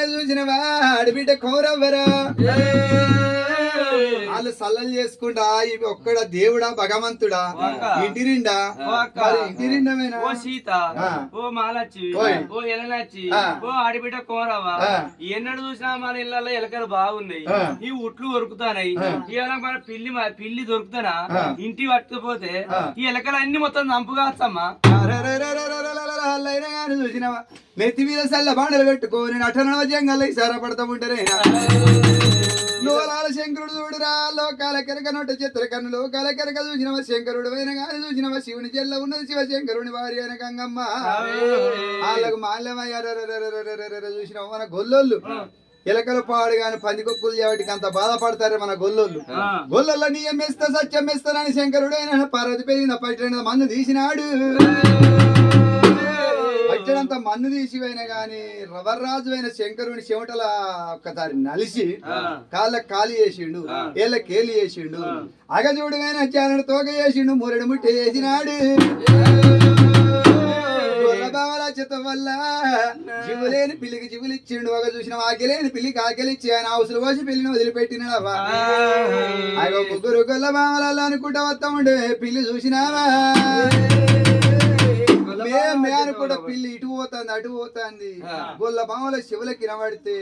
చూసినవా ఆడబిడ్డ కౌరవ్వరా వాళ్ళు సల్లలు చేసుకుంటా ఇవి ఒక్కడ దేవుడా భగవంతుడా ఇంటి నిండా ఇంటి నిండమేనా ఓ సీత ఓ మాలచ్చి ఓ ఎలనచ్చి ఓ ఆడిబిడ్డ కోరవ్వ ఎన్నడు చూసినా మన ఇళ్ళల్లో ఎలకలు బాగున్నాయి ఈ ఉట్లు దొరుకుతాయి ఇవాళ మన పిల్లి దొరుకుతానా ఇంటి పట్టుకుపోతే ఈ ఎలకలు అన్ని మొత్తం నంపుగా వస్తామ్మా చూసినవా నెత్తి మీద సల్ల బాండలు పెట్టుకోని నటన జంగల్ సారా పడతా ఉంటారే లోలాల శంకరుడు చూడురా లోకాల కెరక నోట చిత్ర కన్ను లోకాల కెరక చూసినవ శంకరుడు అయిన గాని చూసినవ శివుని చెల్ల ఉన్నది శివశంకరుని భార్య అయిన గంగమ్మ వాళ్ళకు మాల్యమయ్యారు చూసినవ మన గొల్లోళ్ళు ఎలకలు పాడు గాని పందికొక్కులు చేపటికి అంత బాధపడతారు మన గొల్లోళ్ళు గొల్లల్లో నీయం వేస్తా సత్యం వేస్తానని శంకరుడు అయిన పార్వతి పెరిగిన పట్టిన మందు తీసినాడు పట్టడంతా మన్ను తీసిపోయినా గాని రవర్రాజు అయిన శంకరుని చెమటల ఒక్కసారి నలిసి కాళ్ళకి కాలు చేసిండు ఏళ్ళకి కేలు చేసిండు అగజూడువైన చాలను తోక చేసిండు మురడు ముట్టె చేసినాడు బావల చిత్తం వల్ల జీవులేని పిల్లికి జీవులు ఇచ్చిండు ఒక చూసిన ఆకెలేని పిల్లికి ఆకెలిచ్చి ఆయన హౌసులు పోసి పిల్లిని వదిలిపెట్టినాడవ్వా అగో ముగ్గురు గొల్ల బావలలో అనుకుంటా వస్తా ఉండే పిల్లి చూసినావా కూడా పిల్లి ఇటు పోతుంది అటు పోతుంది గొల్ల బావల శివులకి వినబడితే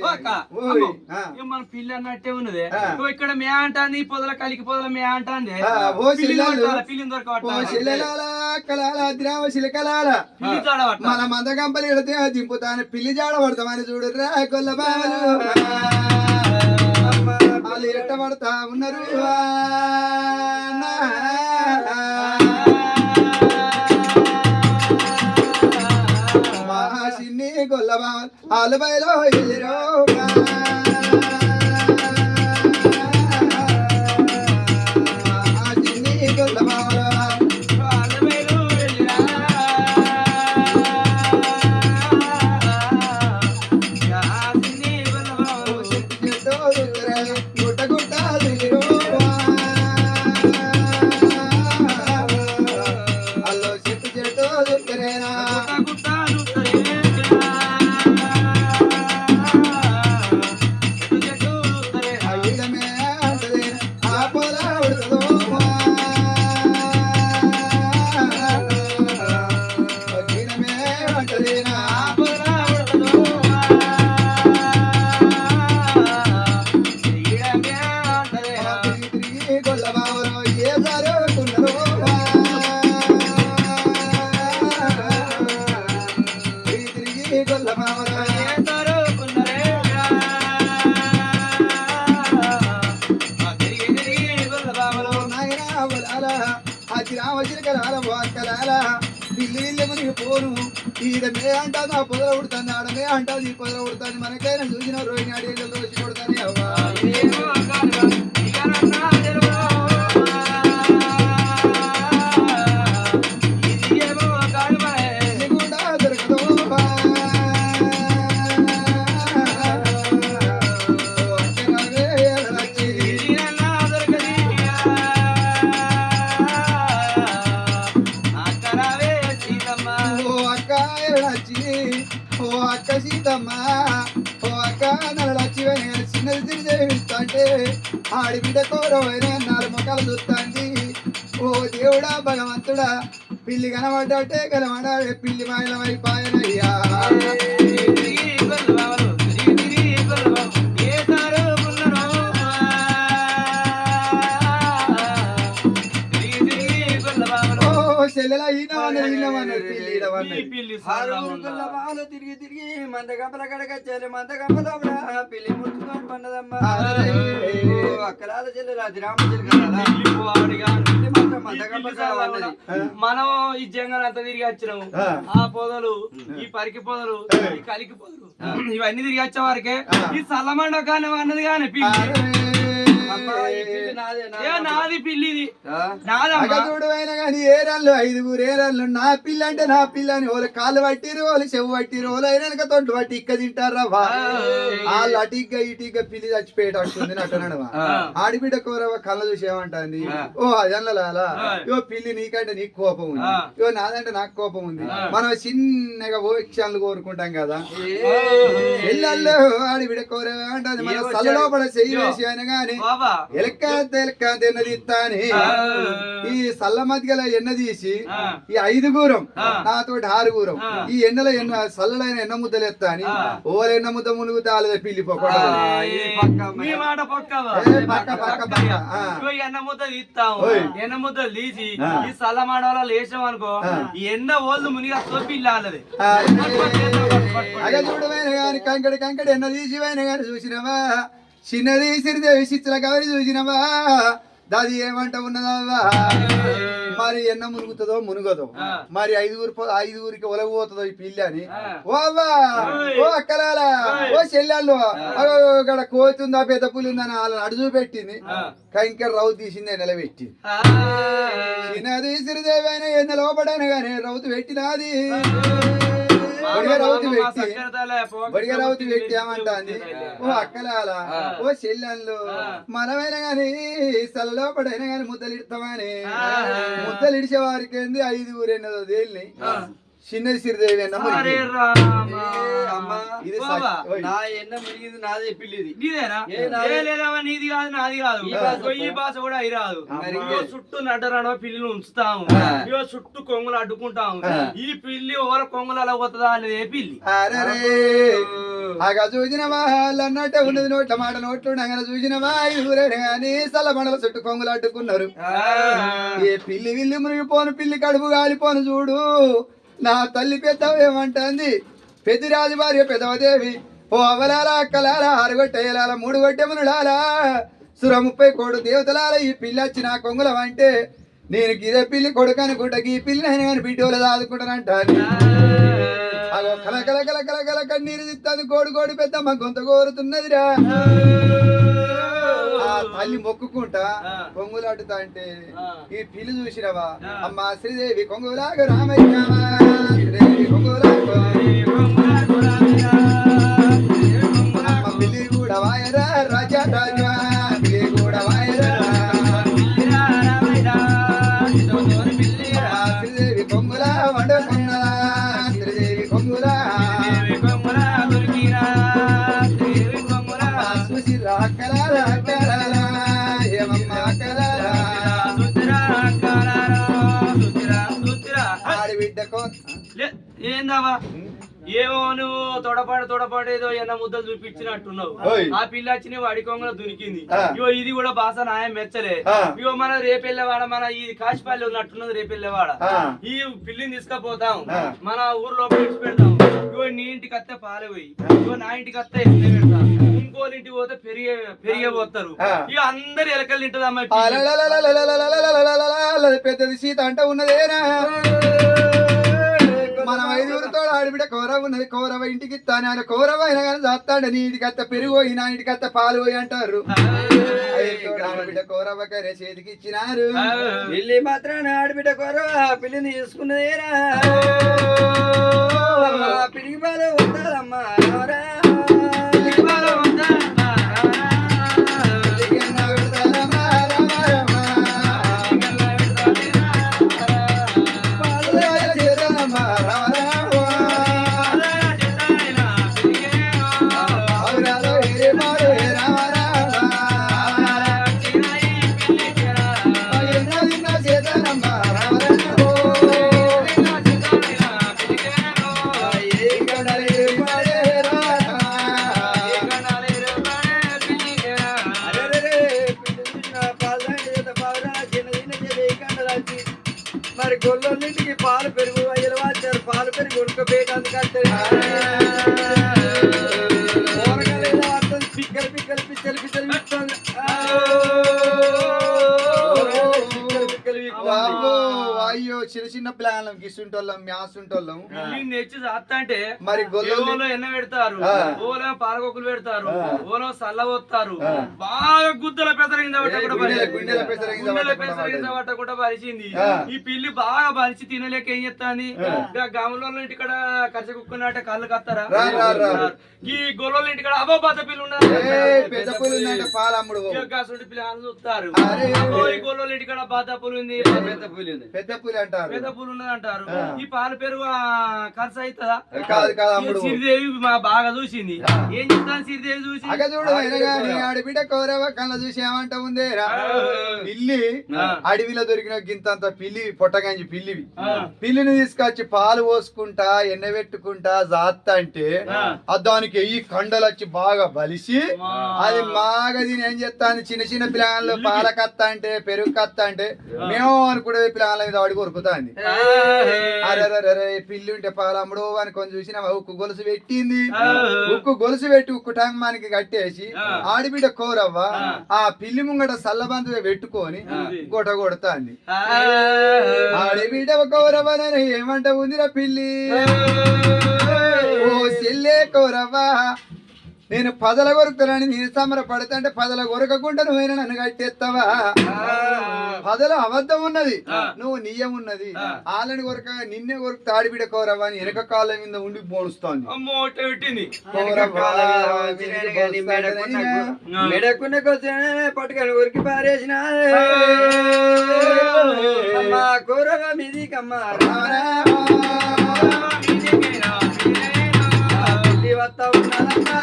మన పిల్లి అన్నట్టే ఉన్నది ఇక్కడ మే అంటాంది పొదల కలికి పొదల మే అంటాంది మన మందగంపలు ఎడితే దింపుతాను పిల్లి జాడ పడతామని చూడరా గొల్ల బావలు వాళ్ళు ఎట్ట పడతా ఉన్నారు గొల్లబా ఆలుబైలో పోను ఈడమే అంటాది ఆ పొదల ఉడుతుంది ఆడమే అంటాది ఈ పొదల ఉడుతుంది మనకైనా చూసిన రోహిణి అడిగి రోజు కొడతానే అవ్వా ఆడిబిడ్డ కోరవైనా నాలుగు మొక్కలు చూస్తాంది ఓ దేవుడా భగవంతుడా పిల్లి కనబడ్డాటే కనబడాడే పిల్లి మాయలమైపాయనయ్యా తిరిగి తిరిగి మంద గంపల కడకొచ్చాలి మంద గంపల పిల్లి ముట్టుకొని పండదమ్మా అక్కలాల చెల్లెలు మనం ఈ జంగల్ అంతా తిరిగి వచ్చినాము ఆ పొదలు ఈ పరికి పొదలు ఈ కలికి పొదలు ఇవన్నీ తిరిగి వచ్చే వారికే ఈ సల్లమండ కానీ అన్నది కానీ పిల్లి నాది పిల్లిది అగ నాదమ్మా చూడు అయినా కానీ ఏరాళ్ళు 5 ఏరాళ్ళు నా పిల్ల అంటే నా పిల్ల అని వాళ్ళు కాళ్ళు పట్టిరు వాళ్ళు చెవు పట్టిరు వాళ్ళు అయినాక తొంటు పట్టి ఇక్క తింటారా వాళ్ళు అటిగ్గా ఇటిగ్గా పిల్లి చచ్చిపోయేటట్టుంది నట్టనడమా ఆడిబిడ్డ కూరవ కళ్ళ చూసి ఏమంటుంది ఓ అదనలా ఇవో పిల్లి నీకంటే నీకు కోపం ఉంది ఇవో నాదంటే నాకు కోపం ఉంది మనం చిన్నగా ఓక్షాలు కోరుకుంటాం కదా పిల్లల్లో ఆడిబిడ్డ కూరవ అంటుంది మన సల్ల లోపల చెయ్యి వేసి అయినా గాని ఎలక్క తిన్నది ఇస్తాని ఈ సల్ల మధ్యలో ఎన్న తీసి ఈ 5 నాతో 6 ఈ ఎన్నెల సల్లలైన ఎన్న ముద్దలు ఎత్తా అని ఓల ఎన్న ముద్ద మునుగుతా వాళ్ళదే పిల్లి ఎన్న ముద్ద తీస్తాము ఎన్న ముద్దలు తీసి ఈ సల్ల మాడవల లేచాం అనుకో ఈ ఎన్న ఓళ్ళు మునిగా పిల్లి ఆలది అగ చూడమైన గాని కంకడి ఎన్న తీసిపోయిన గాని చూసినవా చిన్నది సిరిదేవి సిచ్చుల గవరి చూసినవా దాది ఏమంట ఉన్నదవ్వా మరి ఎన్న మునుగుతుందో మునుగదో మరి 5 ఒలగపోతుందో ఈ పిల్లి అని ఓ అవ్వా ఓ అక్కలాలా ఓ చెల్లెళ్ళు అక్కడ కోతుందా పెద్ద పులి ఉందని వాళ్ళని అడుగు పెట్టింది కంకర రౌతు తీసింది నిలబెట్టి చిన్నది సిరిదేవి అయినా ఎన్న లోపడైనా కానీ రౌతు పెట్టినది రౌతు పెట్టి ఏమంటాంది ఓ అక్కలాలా ఓ చెల్లెళ్ళు మనమైన గాని సలలో పడైనా గాని ముద్దలు ఇడతామని ముద్దలు ఇడిచే వారికి 5 ఎన్నదో దేల్ని చిన్నది సిరిదేవి అన్న నాదే పిల్లిది నీది కాదు నాది కాదు ఈ భాష కూడా అయి రాదు చుట్టూ నడ్డరాడో పిల్లిని ఉంచుతాము ఇవో చుట్టూ కొంగులు అడ్డుకుంటాము ఈ పిల్లి ఎవరు కొంగులు అలా పోతుందా అనేది పిల్లి అగా చూసినవా అన్నట్టే ఉన్నది నోట్ల మాట నోట్లు ఉండగా చూసినవా 5 కానీ సల్ల బండల చుట్టూ కొంగులు అడ్డుకున్నారు ఏ పిల్లి విల్లి మునిగిపోను పిల్లి కడుపు గాలిపోను చూడు నా తల్లి పెద్దవేమంటుంది పెద్దిరాజు భార్య పెదవదేవి ఓ అవలాల అక్కలాల 6 గొట్టేలాల 3 గొట్టెమునులాల 30 కోడు దేవతలాల ఈ పిల్లి వచ్చి నా కొంగులం అంటే నేను గిదే పిల్లి కొడుకు అనుకుంటా ఈ పిల్లి అయినా కానీ బిడ్డోలు దాదుకుంటానంటాను అగో కల కన్నీరు తిత్తాది కోడి పెద్దమ్మ గొంత కోరుతున్నదిరా తల్లి మొక్కుకుంటా కొంగులాడుతా అంటే ఈ పిల్లి చూసినవా అమ్మ శ్రీదేవి కొంగులాగు రామయ్య శ్రీదేవి కొంగులాగు అమ్మ పిల్లి కూడా వాయరా రాజా రాజా పిల్లి కూడా వాయరా శ్రీదేవి కొంగులా వండుకున్నదా శ్రీదేవి కొంగులా చూసిరా ఏందావా ఏమో నువ్వు తొడపాటు ఏదో ఎన్న ముద్దలు చూపించినట్టున్నావు ఆ పిల్ల వచ్చి నువ్వు అడికొంగలో దునికింది ఇవో ఇది కూడా బాస నాయం మెచ్చలే ఇవో మన రేపెళ్ళేవాడ మన ఇది కాశీపల్లి ఉన్నట్టున్నది రేపెళ్ళేవాడ ఈ పిల్లిని తీసుకపోతాం మన ఊర్లో పెడతాం ఇవో నీ ఇంటికి వస్తే పాలే పోయి ఇవో నా ఇంటికి వస్తే ఎన్నే పెడతా ఇంకోళ్ళ ఇంటికి పోతే పెరిగే పోతారు ఇక అందరు ఎలకలు తింటది అమ్మాయి పెద్దది సీత అంట ఉన్నదేనా మనం 5 ఆడిబిడ్డ కౌరవ ఉన్నది కౌరవ ఇంటికి ఇస్తాను ఆయన కౌరవ అయినా కానీ చేస్తాడు నీ ఇంటికి అత్త పెరిగిపోయి నా ఇంటికి అత్త పాలు పోయి అంటారు ఆడబిడ్డ కౌరవ కరే చేతికి ఇచ్చినారు పిల్లి మాత్రం ఆడబిడ్డ కౌరవ పిల్లిని తీసుకున్నదేరా పిల్లికి పాలు వస్తాదమ్మా గిసుంటోళ్ళం మ్యాసుంటోళ్ళం పిల్లిని తెచ్చి చేస్తా అంటే మరి ఓలో ఎన్న పెడతారు ఓలో పాలకొక్కులు పెడతారు ఓలో సల్ల పోస్తారు బాగా గుద్దల పెసరింద పట్టకుండా పరిచింది ఈ పిల్లి బాగా పరిచి తినలేక ఏం చెప్తాంది గాములో ఇంటికాడ కరిసి కుక్కున్నట్టే కళ్ళు కత్తారా ఈ గొల్ల ఇంటికాడ అబ్బో పెద్ద పిల్లి ఉన్నది పెద్ద పులి పాలమ్ముడు పిల్లలు చూస్తారు ఈ గొల్ల ఇంటికాడ బాధ పులి ఉంది పెద్ద పులి అంటారు పెద్ద పులి ఉన్నది అంటారు ఈ పాల పెరుగు ఖర్చు అవుతుందా కాదు కాదు అమ్ముడు సిరిదేవి బాగా చూసింది ఏం చెప్తాను సిరిదేవి చూసి చూడు ఆడబిడ్డ కౌరవ కళ్ళ చూసి ఏమంటా ఉంది పిల్లి అడవిలో దొరికిన గింతంత పిల్లి పొట్టగాంచి పిల్లివి పిల్లిని తీసుకొచ్చి పాలు పోసుకుంటా ఎండబెట్టుకుంటా జాత్త అంటే దానికి ఎయ్యి కండలు వచ్చి బాగా బలిసి అది బాగా దీని ఏం చేస్తాను చిన్న చిన్న పిల్లలు పాల కత్త అంటే పెరుగు కత్త అంటే మేము అనుకునే పిల్లల మీద వాడి కొరుకుతాంది అరే పిల్లి ఉంటే పాలమ్ముడు అని కొంచెం చూసిన ఉక్కు గొలుసు పెట్టింది ఉక్కు గొలుసు పెట్టి ఉక్కు టంగమానికి కట్టేసి ఆడిబిడ్డ కోరవ్వ ఆ పిల్లి ముంగట సల్లబంతుగా పెట్టుకొని గొట కొడతాంది ఆడిబిడ్డ కౌరవ్వనని ఏమంట ఉందిరా పిల్లి ఓ సెల్లే కౌరవ్వ నేను పదల కొరుకుతానని నేను సంబర పడతాంటే పదల కొరకకుండా నువ్వైనా నన్ను కట్టేస్తావా పదల అబద్ధం ఉన్నది నువ్వు నియ్యం ఉన్నది వాళ్ళని కొరక నిన్నే కొరకు తాడిబిడ కౌరవ్వ అని వెనక కాళ్ళ మీద ఉండి పోలుస్తోంది మెడకున్న పట్టుకొని ఉరికి పారేసిన కౌరవ మీది కమ్మా వస్తా ఉన్నదమ్మా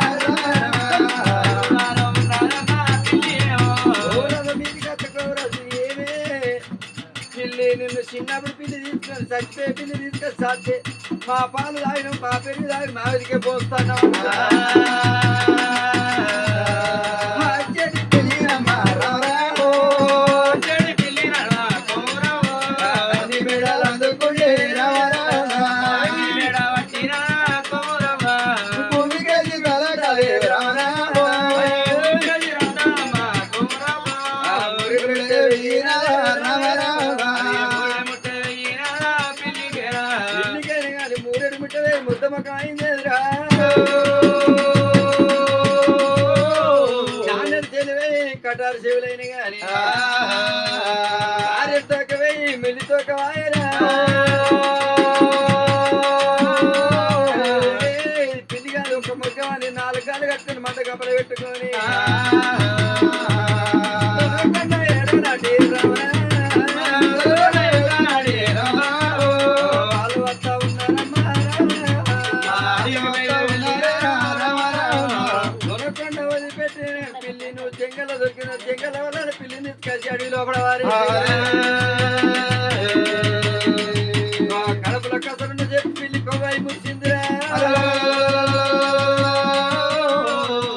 పిల్లి నిన్ను చిన్నప్పుడు పిల్లి తీసుకొని చచ్చిపోయే పిల్లి తీసుకొని సాధ్యే మా పాలు తాగిన మా పెరుగు తాగిన మా విధికే పోస్తాను కటారు చెవులైన గాని ఆరెత్తోకవై మెల్లితోకవాయరా పిల్లి కాదు ఒక ముగ్గమని 4 కాళ్ళు కట్టుకుని మంట కప్పలు పెట్టుకొని జంగల వల్ల పిల్లిని తీసుకొచ్చి అడవి లోపల వారి కడపల కసరుండి చెప్పి పిల్లి కొవ్వాయి మురిసిందిరా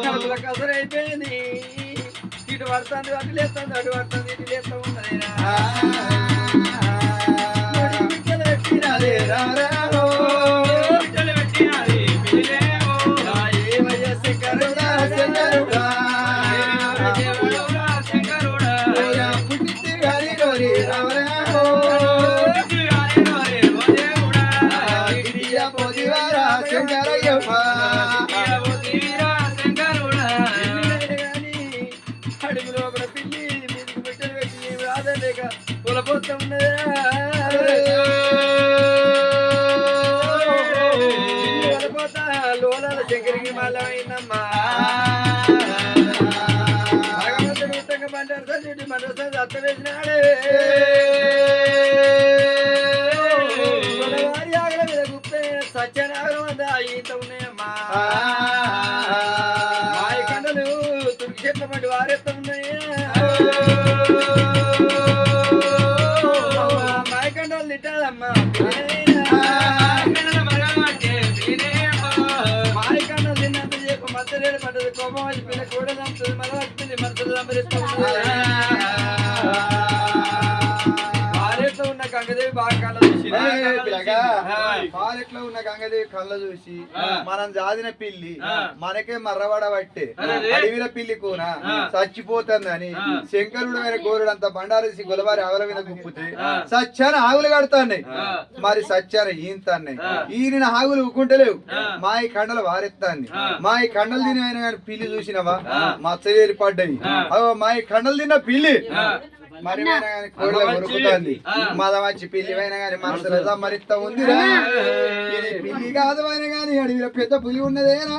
కడపల కసరు అయిపోయింది ఇటు పడుతుంది అటు లేస్తుంది అటు పడుతుంది ఇటు లేస్తూ ఉన్నది అడుగు లోపల పిల్లి మీదికి పెట్టలు పెట్టి రాదలేక పొలపోతా ఉన్నదా లోలాల శంకరికి మల్లమైందమ్మా భగవంతుడు ఉత్తంగా బండారు సంచుడి మనసు అత్త వేసినాడే వారి ఆగల మీద గుప్తే సత్యనాగరం అంతా ఈత ఉన్నాయమ్మా మాయ కండలు తుడికి చెట్ల పండి వారెత్త ఉన్నాయి మాయ కండలు తిట్టాలమ్మా మాయ కండలు తిన్నంత చెప్పు మధ్యలేడు పడ్డది కోపం వచ్చి పిల్ల కూడా చంపుతుంది మళ్ళీ వచ్చింది మనసులు సంపరిస్తూ వారెత్త ఉన్న గంగదేవి బాగా కళ్ళ పాలెట్లో ఉన్న ఉన్న గంగదేవి కళ్ళ చూసి మనం జాదిన పిల్లి మనకే మర్రబడబట్టే అడవిల పిల్లి కూన చచ్చిపోతుందని శంకరుడు అయిన గోరుడు అంత బండారేసి గొలవారి ఆవుల మీద గుప్పుతే సచ్చాన ఆవులు కడతాన్నాయి మరి సచ్చాన ఈంతన్నాయి ఈయన ఆవులు ఊకుంటలేవు మా ఈ కండలు వారెత్తాన్ని మా ఈ కండలు తిన పిల్లి చూసినవా మచ్చలేరి పడ్డవి మా ఈ కండలు తిన్న పిల్లి మరి కోడిలో ఉరుకుతుంది మదం వచ్చి పిల్లి అయినా గాని మనసులో మరిత్త ఉందిరా ఇది పిల్లి కాదు అయినా గాని అడవిలో పెద్ద పులి ఉన్నదేనా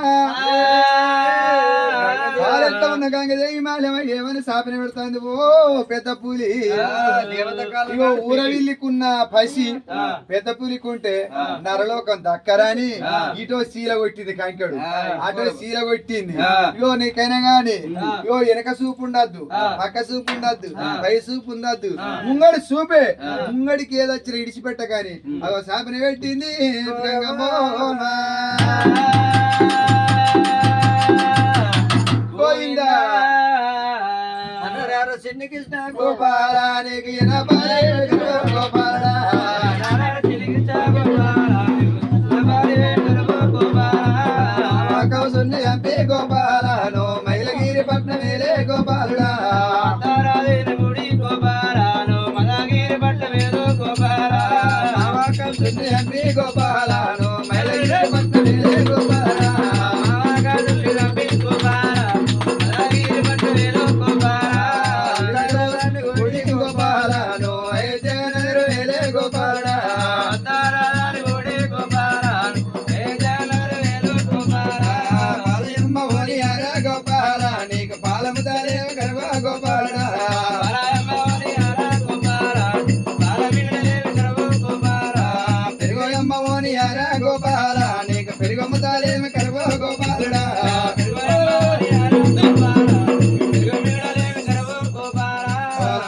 వారెత్త ఉన్న గంగదేవి మాల్యమ ఏమని సాపన పెడుతుంది ఓ పెద్ద పులి ఇగో ఊరవిల్లికున్న పసి పెద్ద పులికుంటే నరలోకం దక్కరాని ఇటో శీల కొట్టింది కంకెడు అటో శీల కొట్టింది ఇగో నీకైనా గాని ఇగో వెనక సూపు ఉండద్దు పక్క సూపు ఉండద్దు పై సూపు ఉండద్దు ముంగడి సూపే ముంగడికి ఏదొచ్చిన ఇడిచిపెట్ట గాని అదో సాపన పెట్టింది గోవిందా అనరార చిన్న కృష్ణ గోపాలానికి గోపాల ఎంపీ గోపాలను మైలగిరి పట్నం వేలే గోపాలుడా ఎంపీ గోపాలను మైలగిరి పట్నం వేలే గోపాల గోపాలను అయితే వేలే గోపాల గోపాల నీకు పాలము తారే గర్వ గోపాల పెరుగమ్మ ఓని అర గోపాల నీకు పెరుగమ్మ తారేమి గర్వ గోపాలుడా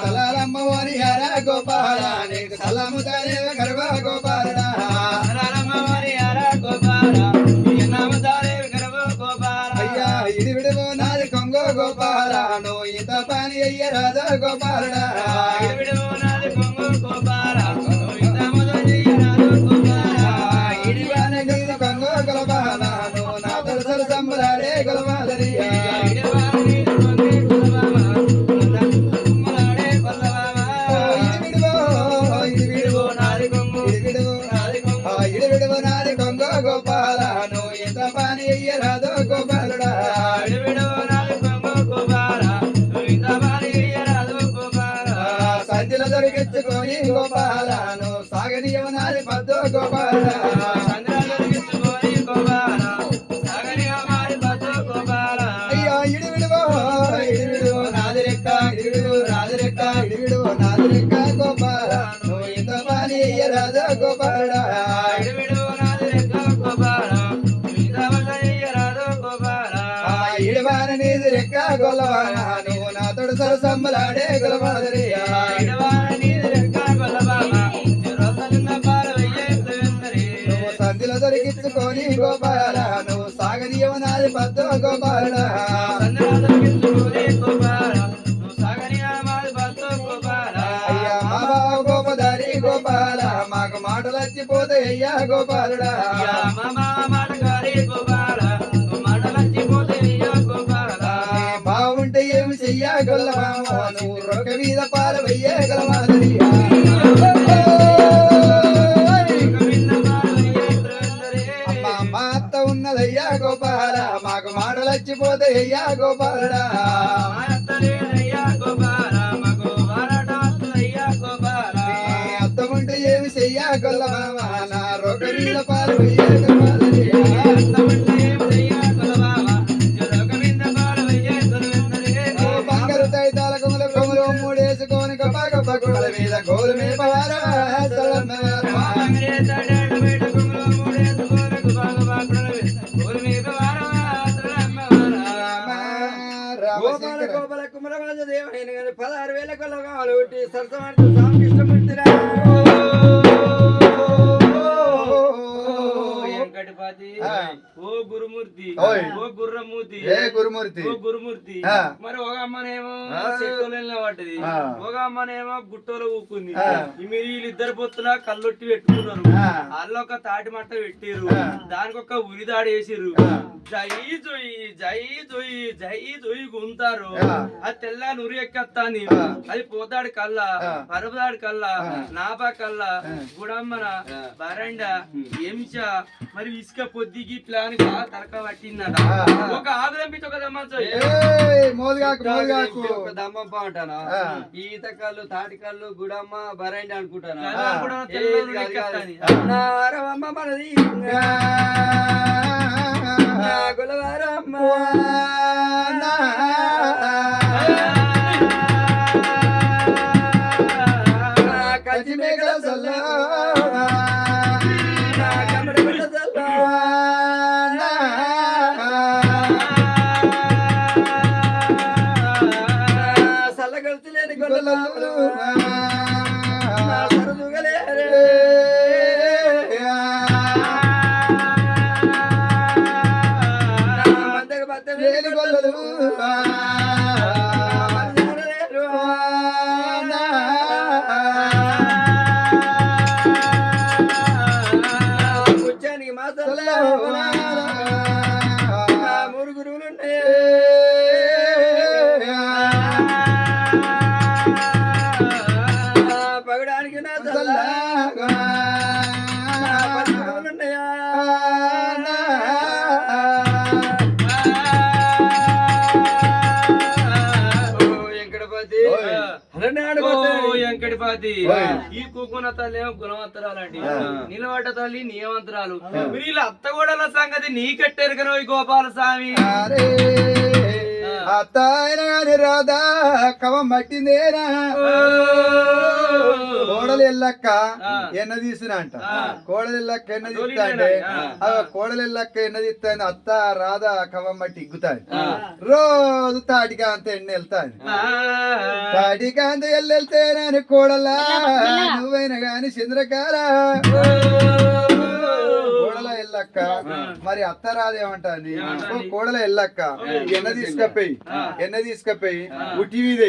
సలాలమ్మ ఓని అర గోపాల నీకు సలాము తారేమి గర్వ గోపాలుడా అయ్యా ఇది విడువో నాది కొంగో గోపాల నువ్వు ఇంత పని అయ్య రాజా గోపాలుడా ఇడివాన గీత కొంగో గోపాల నువ్వు నా తలసలు సంబరాడే గొలవాలరియా ఇది విడువో నాది కొంగో గోపాల నువ్వు ఇంత పని అయ్య రాజా గోపాలుడా సంధిలో దొరికించుకొని గోపాలను సాగనీయమనాలి పద్దు గోపాల అయ్యో ఇడివిడువో నాది రెక్క ఇడివిడువో నాది రెక్క గోపాల నువ్వు ఇంత పని అయ్య రాజా గోపాలుడా ఇడవాన నీది రెక్క గొల్లవాన నువ్వు నా తోడు సర సంబలాడే గొలవాదరియా నువ్వు సంధిలో దొరికించుకొని గోపాల నువ్వు సాగనీయమనాది పద్దు గోపాలుడా అయ్యా మా బావ గోపదారి గోపాల మాకు మాటలు వచ్చిపోతే అయ్యా గోపాలుడా బాగుంటే ఏమి చెయ్యా గొల్లవామ నువ్వు రొక్క మీద పాలు వెయ్యే గలవాదరియా మా అత్త ఉన్నదయ్యా గోపాల మాకు మాటలు వచ్చిపోతే అయ్యా గోపాలుడా అత్త ఉంటే ఏమి చెయ్యా గొల్లవామ నా రొక్క మీద పాలు వెయ్యే గలవాదరియా బంగారు తైతాల కొముల కొములు మూడేసుకొని గొప్ప గొప్ప గుడల మీద గోలు మేపవారా గోపాల గోపాల కుమరరాజ దేవైన 16,000 కొల్ల కావాలి సరసమంటూ రామకృష్ణమూర్తిరా గణపతి ఆ. ఓ గురుమూర్తి ఓయ్. ఓ గుర్రమూర్తి ఏ గురుమూర్తి ఓ గురుమూర్తి ఆ. మరి ఒక అమ్మనేమో చెట్టులో పడ్డది ఆ. ఒక అమ్మనేమో గుట్టలో ఊకుంది ఆ. మీరు వీళ్ళిద్దరు పొత్తులా కళ్ళొట్టి పెట్టుకున్నారు ఆ. వాళ్ళు ఒక తాటి మట్ట పెట్టిర్రు ఆ. దానికి ఒక ఉరిదాడి వేసిర్రు ఆ. జై జొయ్యి జై జొయ్యి జై జొయ్యి గుంతారు ఆ. అది తెల్ల నురి ఎక్కేస్తాంది ఆ. అది పోతాడు కల్లా ఆ. పరుపుదాడు కల్లా ఆ. నాపా కల్లా ఆ. గుడమ్మన ఆ. బరండ ఎంచ మరి ఇసుక పొద్దుకి ప్లాన్ గా తరక పట్టిందట ఆ. ఒక ఆగ్రహించి ఒక దమ్మంచు మోదుగాకు మోదుగాకు ఒక దమ్మప్ప అంటానా ఆ. ఈత కళ్ళు తాటి కళ్ళు గుడమ్మ బరండి అనుకుంటానా కల్లా కూడా తెల్ల నురి ఎక్కేస్తాంది. నా రవమ్మ మనది నా గులవారమ్మ నా కచ్చి మేకల సల్ల నా కమ్మడి బిడ్డ సల్ల సల్ల గడిచి లేని గొల్లలు నా సరదుగలేరే నా మధ్య మధ్య వేలి గొల్లలు కూర్చానికి మా సల్ల నా మూడు గురువులున్నాయి పగడానికి నా సల్ల నా పది గురువులున్నాయా వెంకటపతి ఓయ్. అలనాడు ఓ పోతే. వెంకటపతి ఓయ్. ఈ కూకున్న తల్లి ఏమో గుణవంతరాలండి ఆ. నిలబడ్డ తల్లి నియమంతరాలు మీరు వీళ్ళ అత్తగోడల సంగతి నీకెట్టారు కదా గోపాల స్వామి అత్త ఆయన గాని రాదా కవం పట్టిందేనా కోడలు ఎల్లక్క ఎన్న తీసిన అంట కోడలు ఎల్లక్క ఎన్న తీస్తా అంటే కోడలు ఎల్లక్క ఎన్న తీస్తా అత్త రాదా కవం పట్టి ఇగ్గుతాది రోజు తాటికాంత ఎన్న వెళ్తాది తాటికాంత ఎల్లెళ్తేనని కోడలా నువ్వైనా గాని చంద్రకార కోడల ఎల్లక్క మరి అత్త రాదేమంటాంది ఓ కోడల ఎల్లక్క ఎన్న తీసుకపోయి ఉట్టి మీద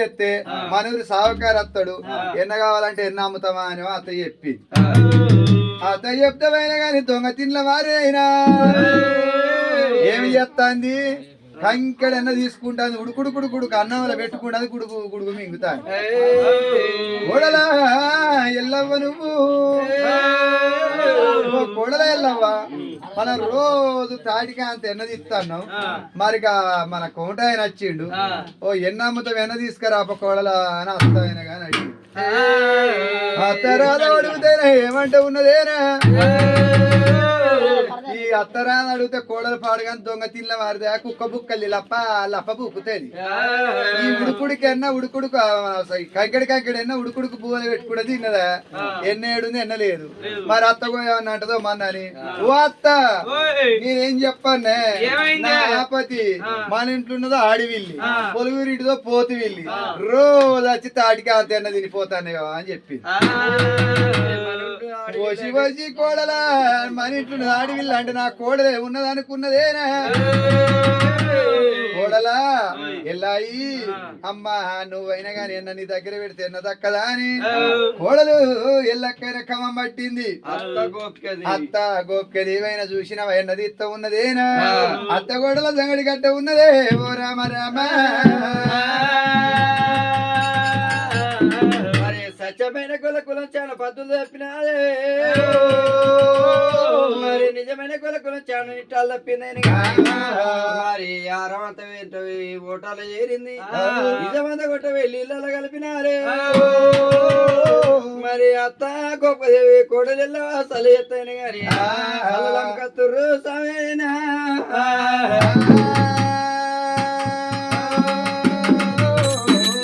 ఎత్తే మనూరు సావుకారు అత్తడు ఎన్న కావాలంటే ఎన్న అమ్ముతామా అని అత్త చెప్పి అత్త చెప్తామైనా గాని దొంగ తిన్న వారైనా ఏమి చేస్తాంది కంకెడ ఎన్న తీసుకుంటాను ఉడుకుడుకుడుకుడుకు అన్నంలో పెట్టుకుంటాను గుడుగు గుడుగు మింగుతాను కోడలా ఎల్లవ్వ నువ్వు కోడల ఎల్లవ్వ మనం రోజు తాటికా అంత ఎన్న తీస్తాను మరిగా మన కోట ఆయన వచ్చిండు ఓ ఎన్న అమ్మతో ఎన్న తీసుకురా కోడల అని అత్తమైన గాని అడిగిండు అత్తరాద అడుగుతేనా ఏమంటే ఉన్నదేనా ఈ అత్తరాద అడిగితే కోడలు పాడుగాని దొంగ తిన్న వారిదే కుక్క బుక్కల్లి లప్ప బుక్కుతుంది ఈ ఉడుకుడికి ఎన్న ఉడుకుడుకు కంకెడి ఎన్న ఉడుకుడుకు పువ్వులు పెట్టుకుంటే తిన్నదా ఎన్న ఏడుంది ఎన్న లేదు మరి అత్త ఏమన్నా అంటదో మన్నని ఓ అత్త నేనేం చెప్పానే నా ఆపతి మన ఇంట్లో ఉన్నదో ఆడివిల్లి పొలుగురింటిదో పోతు విల్లి రోజు వచ్చి తాటికి అంత ఎన్న తినిపోతానే అని చెప్పి పోసి పోసి కోడలా మన ఇంట్లో ఆడివిల్లి అంటే నా కోడలే ఉన్నదనుకున్నదేనా కోడలా ఎల్లాయి అమ్మా నువ్వైనా గాని ఎన్న నీ దగ్గర పెడితే ఎన్న దక్కదా అని కోడలు ఎల్లక్కైన కమం పట్టింది అత్త గోప్కది ఏమైనా చూసినవా ఎన్నది ఇత్త ఉన్నదేనా అత్త కోడల సంగడి గట్ట ఉన్నదే ఓ రామ రామ సత్యమైన కులం చాలా పద్ధతులు చెప్పినాదే మరి నిజమైన కులం చాలా నిట్టాలు తప్పిందని మరి ఆరవంత ఓటాలు చేరింది నిజమంత కొట్ట వెళ్ళి ఇళ్ళ కలిపినారే మరి అత్త గొప్పదేవి కోడలిల్ల అసలు ఎత్తైన గారి కత్తురు సమేనా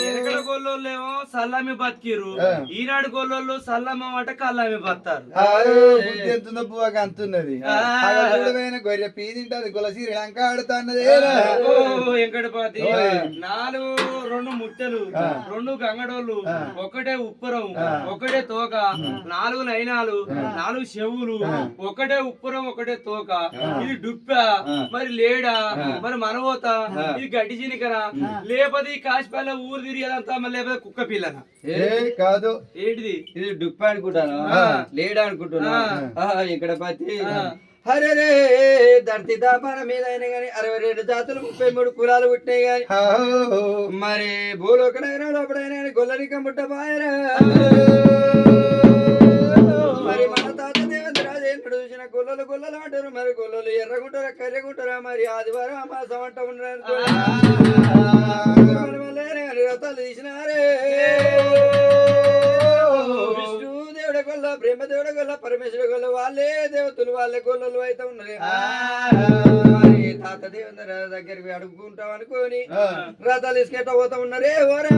ఎరకడ గోళ్ళోళ్ళేమో సల్ల సల్లమి బతికిరు ఈనాడు గొల్లోళ్ళు సల్లమ్మ అంటే కల్లమి బతారు బుద్ధి ఎంతుందో పువ్వక అంతున్నది గొర్రె పీ తింటది గొలసి లంక ఆడుతున్నది వెంకటపతి 2 ముట్టెలు 2 గంగడోళ్ళు ఒకటే ఉప్పరం ఒకటే తోక 4 నయనాలు 4 చెవులు ఒకటే ఉప్పరం ఒకటే తోక ఇది డుప్ప మరి లేడా మరి మనవోత ఇది గడ్డి జీనికరా లేపది కాసిపల్ల ఊరు తిరిగేదంతా మరి లేకపోతే కుక్క పిల్లనా కాదు ఏంటిది ఇది డుప్ప అనుకుంటాను లేడా అనుకుంటున్నా ఇక్కడ పతి హరే రే ధర్తి దాపాన మీద అయినా గాని 62 జాతులు 33 కులాలు పుట్టినాయి గాని మరి భూలోక నగరంలో అప్పుడైనా గొల్లరికం పుట్టబాయరా మరి మన తాత దేవేంద్రరాజు ఎన్నడు చూసిన గొల్లలు గొల్లలు అంటారు మరి గొల్లలు ఎర్రగుంటారా కర్రెగుంటారా మరి ఆదివారం అమాసం అంట ఉన్నారు రథాలు తీసినారే విష్ణు దేవుడ గొల్ల బ్రహ్మదేవుడ గొల్ల పరమేశ్వర గొల్ల వాళ్ళే దేవతలు వాళ్ళే గొల్లలు అయితే ఉన్నారు మరి తాత దేవేంద్ర దగ్గరికి అడుగుకుంటాం అనుకోని రథాలు తీసుకెట్ట పోతా ఉన్నారే ఓరే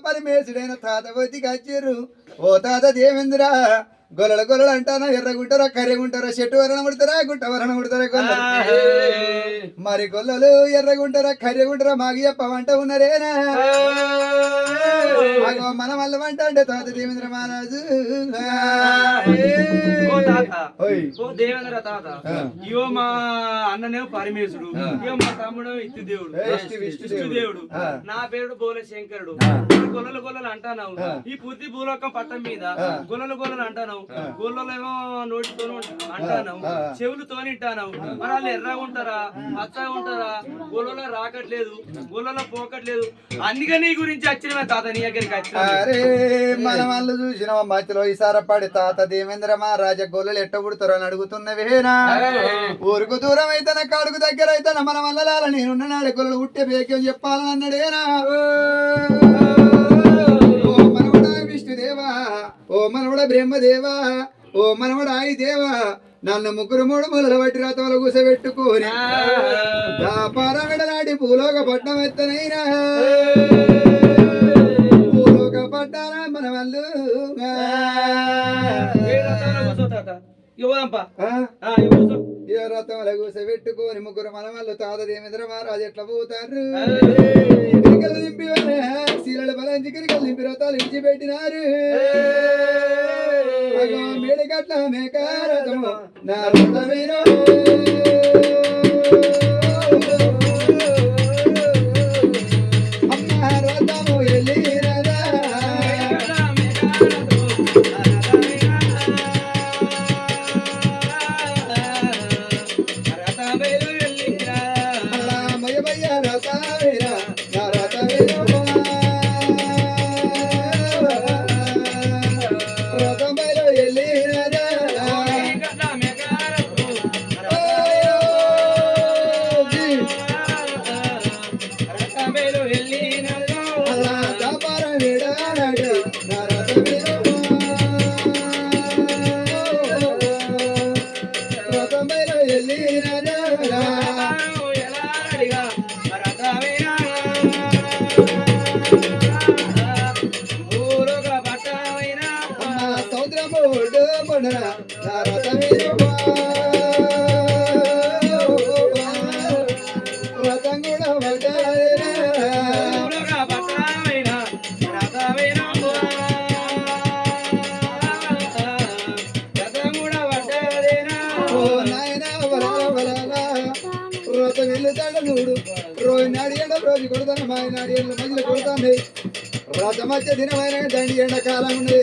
పరమేశుడైన తాత బతికి వచ్చారు ఓ తాత దేవేంద్ర గొల్లల గొల్లలు అంటానా ఎర్రగుంటారా కర్రెగుంటారా చెట్టు వరణ ముడతారా గుట్ట వరణ ముడతారా గొల్లలు మరి గొల్లలు ఎర్రగుంటారా కర్రెగుంటారా మాకు చెప్పమంట ఉన్నారేనా మన మల్ల వంట అంటే తాత దేవేంద్ర మహారాజు దేవేంద్ర తాత ఇవో మా అన్ననే పరమేశుడు ఇవో మా తమ్ముడు ఇత్తు దేవుడు విష్ణు దేవుడు నా పేరు బోల శంకరుడు గొల్లలు గొల్లలు అంటాను ఈ పూర్తి భూలోకం పట్టం మీద గొల్లలు గొల్లలు అంటాను గొల్లలేమో నోటితో అంటాను చెవులతో అంటాను మరి వాళ్ళు ఎర్రగా ఉంటారా పచ్చగా ఉంటారా గొల్లలో రాకట్లేదు గొల్లలో పోకట్లేదు అందుకే నీ గురించి వచ్చిన తాత నీ దగ్గరికి అరే మన వాళ్ళు చూసిన మధ్యలో ఈసారపడి తాత దేవేంద్ర మహారాజా గొల్లలు ఎట్ట పుడతారు అని అడుగుతున్నవేనా ఊరుకు దూరం అయితే నా కాడుకు దగ్గర అయితే మన వల్ల నేనున్న నాడు గొల్లలు ఉట్టే బేక్యం చెప్పాలని అన్నాడేనా ఓ మనవడా విష్ణుదేవా ఓ మనవడ బ్రహ్మదేవా ఓ మనవడ ఆయి దేవా నన్ను 3 మూలల బట్టి రథంలో కూసబెట్టుకోని పారగడలాడి భూలోక పట్నం ఎత్తనైనా భూలోక పట్టాల మన వాళ్ళు రథంలో కూసబెట్టుకోని 3 మన వాళ్ళు తాత దేవేంద్ర మహారాజు ఎట్లా పోతారు కిరికలు దింపి శీలలు బలంచి కిరికలు దింపి రథాలు ఇడిచిపెట్టినారు మేడగట్ల మేకారథము నా రథమేనో అమ్మ రథము ఎల్లిరదా మయమయ్య రథమేరా నా రథమేనో సముద్రము ఒడ్డు పండున నా రథమేనుమా రథం కూడా పడ్డాయినా రథం వెళ్ళుతాడు చూడు రోజు నాడియండ రోజు కొడతాను మా నాడియండ్ల మధ్యలో కొడతాను రథ మధ్య దినమైన దండి ఎండాకాలం ఉన్నది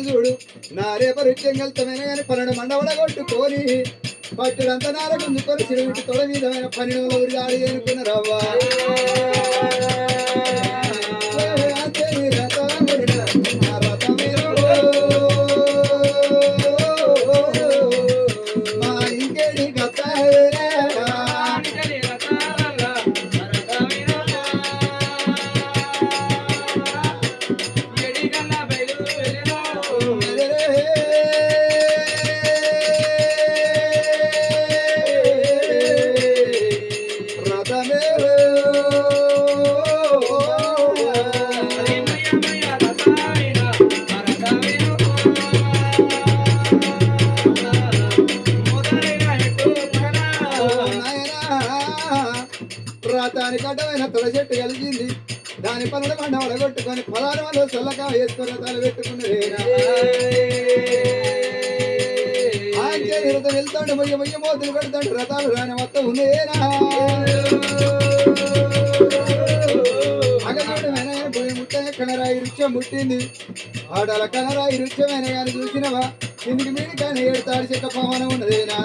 చూడు నారే పరిచయంగల్తమైన కానీ 12 మండవడ కొట్టుకొని పట్టుడంతా నార గుంజుకొని సిరువిటి తొడ మీదమైన 12 ఊరి ఆడి అనుకున్న రవ్వ మా ఇంకేడి కథ దాని కట్టమైన తుల చెట్టు కలిగింది దాని పనుల మండ వడగొట్టుకొని పొలాల వల్ల చల్లగా వేసుకొని తల పెట్టుకున్నది వెళ్తాడు మొయ్య మొయ్య మోతులు పెడతాడు రథాలు రాని మొత్తం ఉందేనా అగడు పోయి ముట్ట కనరాయి రుచ్యం ముట్టింది ఆడల కనరాయి రుచ్యమైన కానీ చూసినవా ఇంటికి మీది కానీ ఏడుతాడు చెక్క పవనం ఉన్నదేనా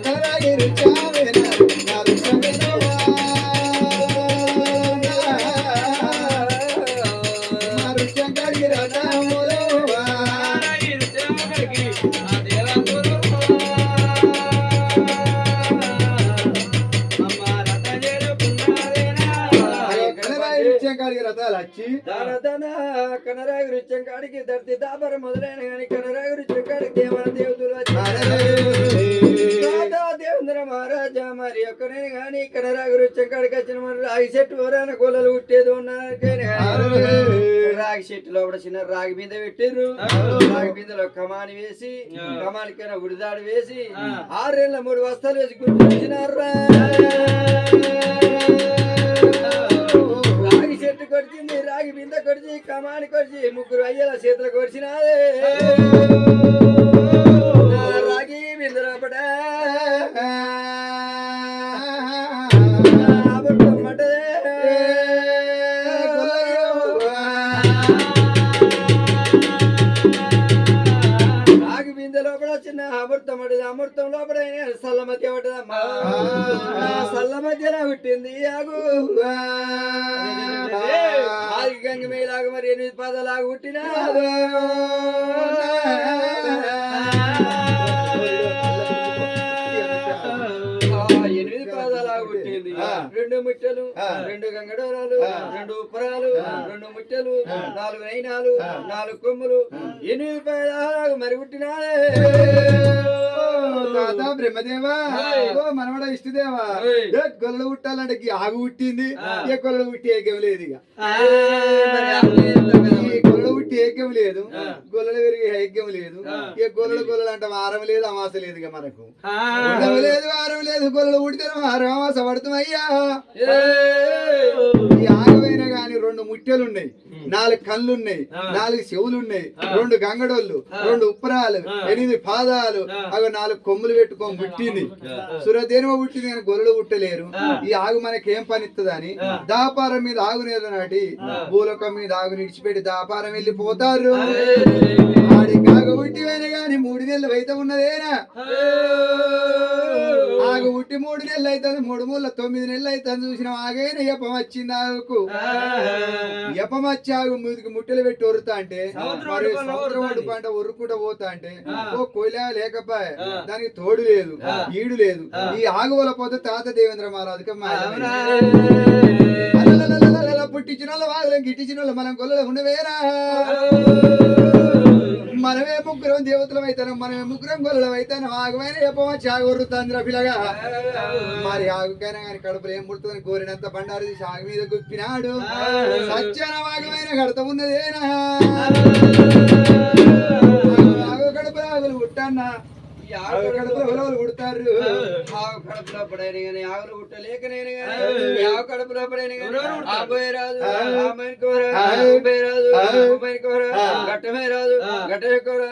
కనరాయి రుచ్యమేనా నా రుచ్యమేనా మా రుచ్యం కడిగి రథములో కాడికి రథాలు వచ్చి కనరాగి రుచ్యం కాడికి దర్తి దాబర మొదలైన కానీ కనరాగి రుచ్యం కాడికి దేవన దేవతలు దేవేంద్ర మహారాజా మరి ఒక్కనే గాని కనరాగి రుచ్యం కాడికి వచ్చిన మరి రాగి చెట్టు వరాన గోళలు ఉట్టేది ఉన్నారు రాగి చెట్టు లోపల చిన్న రాగి మీద పెట్టిర్రు రాగి మీదలో కమాని వేసి కమానికైనా ఉడిదాడు వేసి 6 ఏళ్ళ 3 వస్తాలు వేసి గుర్తించినారా చెట్టు కొడిచింది రాగి బింద కొడిచి కమాని కొడిచి 3 అయ్యల చేతులు కొడిచినాదే రాగి బింద లోపట రాగి బింద లోపల చిన్న అమృతం పడ్డది అమృతం లోపల సల్ల మధ్య పడ్డదమ్మా సల్ల మధ్యలో పుట్టింది ఆగు ఆది గంగ మేలాగా మరి 8 పాదాలాగా పుట్టినా 8 పాదాలాగా పుట్టింది 2 ముట్టెలు 2 గంగడోరాలు 2 ఉప్పరాలు 2 ముట్టెలు 4 నైనాలు 4 కొమ్ములు 8 పాదాలాగా మరి పుట్టినాదే బ్రహ్మదేవా మనవడ ఇష్టదేవా గొల్లలు పుట్టాలంటే ఆగు పుట్టింది ఏ గొల్లలు పుట్టి ఏకం లేదు ఇక గొల్లలు పుట్టి ఏకం లేదు గొల్లలు పెరిగి ఐక్యం లేదు ఏ గొల్లలు అంటే వారం లేదు అమాస లేదు ఇక మనకు లేదు వారం లేదు గొల్లలు పుట్టితే వారం అమాస పడుతామయ్యా ఈ ఆగమైనా గాని 2 ముట్టెలు ఉన్నాయి 4 కళ్ళున్నాయి, 4 చెవులున్నాయి, 2 గంగడోళ్ళు, 2 ఉప్పరాలు, 8 పాదాలు, అగో 4 కొమ్ములు పెట్టుకొని పుట్టింది. సురదేనో పుట్టింది కానీ గొర్రెలు పుట్టలేరు. ఈ ఆగు మనకేం పనిస్తుందని దాపారం మీద ఆగు నేల నాటి భూలోకం మీద ఆగు నిడిచిపెట్టి దాపారం వెళ్ళిపోతారు. ఆడి ఆగు పుట్టి పోయిన గాని 3 నెలలు అయితే ఉన్నదేనా? ఆగు పుట్టి 3 నెలలు అవుతుంది, 3 మూల 9 నెలలు అవుతుంది. చూసిన ఆగైనా ఎప్పం వచ్చింది. ఆగుకు ఎప్పం వచ్చి ఆగు మీదికి ముట్టెలు పెట్టి ఒరుతా అంటే మరి సముద్రం ఒడ్డు పంట ఒరుకుంటా పోతా అంటే ఓ కొయిలా లేకపోయా, దానికి తోడు లేదు, ఈడు లేదు. ఈ ఆగు వల్ల పోతే తాత దేవేంద్ర మహారాజుకి పుట్టించిన వాళ్ళు వాగులం గిట్టించిన వాళ్ళు మనం గొల్లలో ఉండవేరా. మనమే ముగ్గురం దేవతలం అయితాను, మనమే ముగ్గురం గొల్లం అయితాను. ఆగుమైన చెప్పవచ్చు ఆగు ఒర్రుతాంద్ర పిల్లగా. మరి ఆగుకైనా కానీ కడుపులో ఏం పుడుతుందని కోరినంత బండారు తీసి ఆగు మీద గుప్పినాడు. సత్యాన ఆగుమైన కడత ఉన్నదేనా? ఆగు కడుపులో ఆగులు పుట్టన్నా, కడుపులో పుడతారు. ఆవు కడుపులో పడైన కానీ ఆవులు పుట్టలేక నేను కానీ ఆవు కడుపులో పడైన కానీ ఆబోయే రాదు, గట్టమే రాదు, గట్ట కూర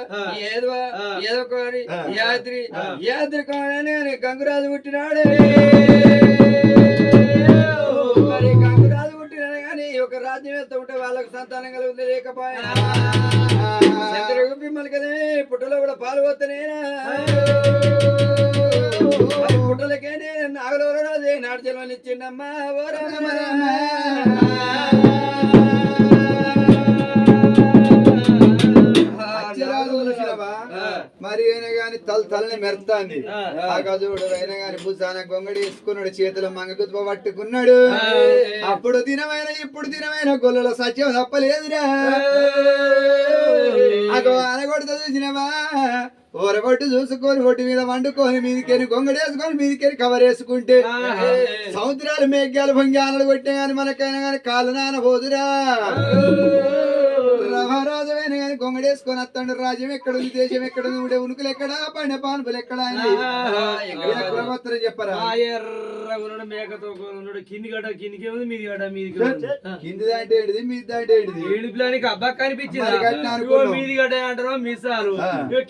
ఏదో కోరి యాత్రి కోరని గంగురాజు పుట్టినాడే. మరి గంగురాజు పుట్టినాడు కానీ ఒక రాజ్యం ఎంత ఉంటే వాళ్ళకు సంతానం కలుగుతుంది లేకపోయినా మిమ్మల్ని కదే పుట్టలో కూడా పాలు పోతానేనా? పుట్టలకే నాగలో రాజే నాడు జన్మని ఇచ్చిండమ్మా. మరి అయినా గాని తలని మెరుతాంది. ఆ గజుడు అయినా గాని భుజాన గొంగడి వేసుకున్నాడు, చేతుల మంగగుత్వ పట్టుకున్నాడు. అప్పుడు దినమైన ఇప్పుడు దినమైన గొల్లలో సత్యం తప్పలేదురా. అగో అనగొడత చూసినవా, ఓరగొట్టు చూసుకొని ఒట్టి మీద వండుకొని మీదికెళ్ళి గొంగడేసుకొని మీదికెళ్ళి కవర్ వేసుకుంటే సముద్రాలు మేఘాలు భంగ్యాలు కొట్టే గాని మనకైనా గాని కాళ్ళు నానబోదురా. రమరాజమైన గాని గొంగడేసుకొని వస్తాడు. రాజ్యం ఎక్కడుంది, దేశం ఎక్కడుంది, ఉండే ఉనుకులు ఎక్కడా, పండే పాన్పులు ఎక్కడా చెప్పరా? మేకతో కింది గడ్డ కిందికి ఉంది, మీది గడ్డ మీదికి. కింది దాంటే ఏడిది, మీది దాంటే ఏడిది. ఏడుపులానికి అబ్బా కనిపించింది. మీది గడ్డ అంటారు మిసాలు,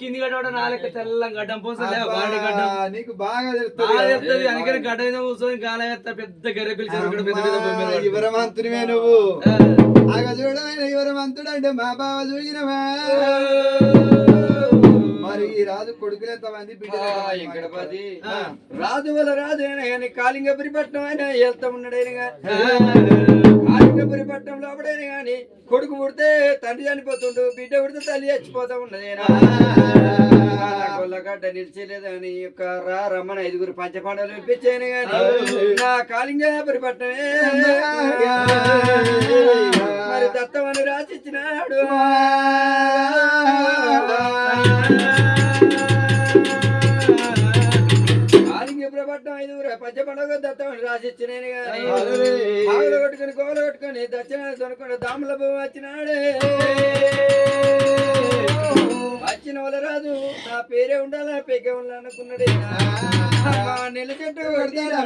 కింది గడ్డ నాలుక తెల్లం గడ్డం పోసలే నీకు బాగా తెలుస్తుంది. అందుకని గడ్డ మీద కూర్చొని గాల పెద్ద గర్రె పిలిచి యువరమంతునివే నువ్వు. ఆగ చూడమైన యువరమంతుడు అంటే మా బావ చూసినవా. మరి ఈ రాజు కొడుకులు ఎంతమంది గణపతి రాజు వల్ల రాజు అయినా కాళింగపురి పట్టణం అయినా వెళ్తా ఉన్నాడైనా కాళింగపురి పట్టణం లోపడైనా గాని కొడుకు పుడితే తండ్రి చనిపోతుండు, బిడ్డ పుడితే తల్లి చచ్చిపోతా ఉన్నదేనా. కొల్లగడ్డ నిలిచేలేదని యొక్క రమ్మని 5 పంచపాండవులు ఇప్పించాను గాని నా కాళింగపురి పట్టణమే మరి దత్తమని రాసిచ్చినాడు. పట్టణం 5 పంచపండుగ దత్తమని రాసిచ్చినాను కానీ ఆవులు కొట్టుకుని కోలు కొట్టుకుని దక్షిణ దొరకకుండా దాముల వచ్చినాడే. వచ్చిన వాళ్ళ రాజు నా పేరే ఉండాలా పేకే ఉండాలనుకున్నాడే. నెల చెట్టు కొడతాడా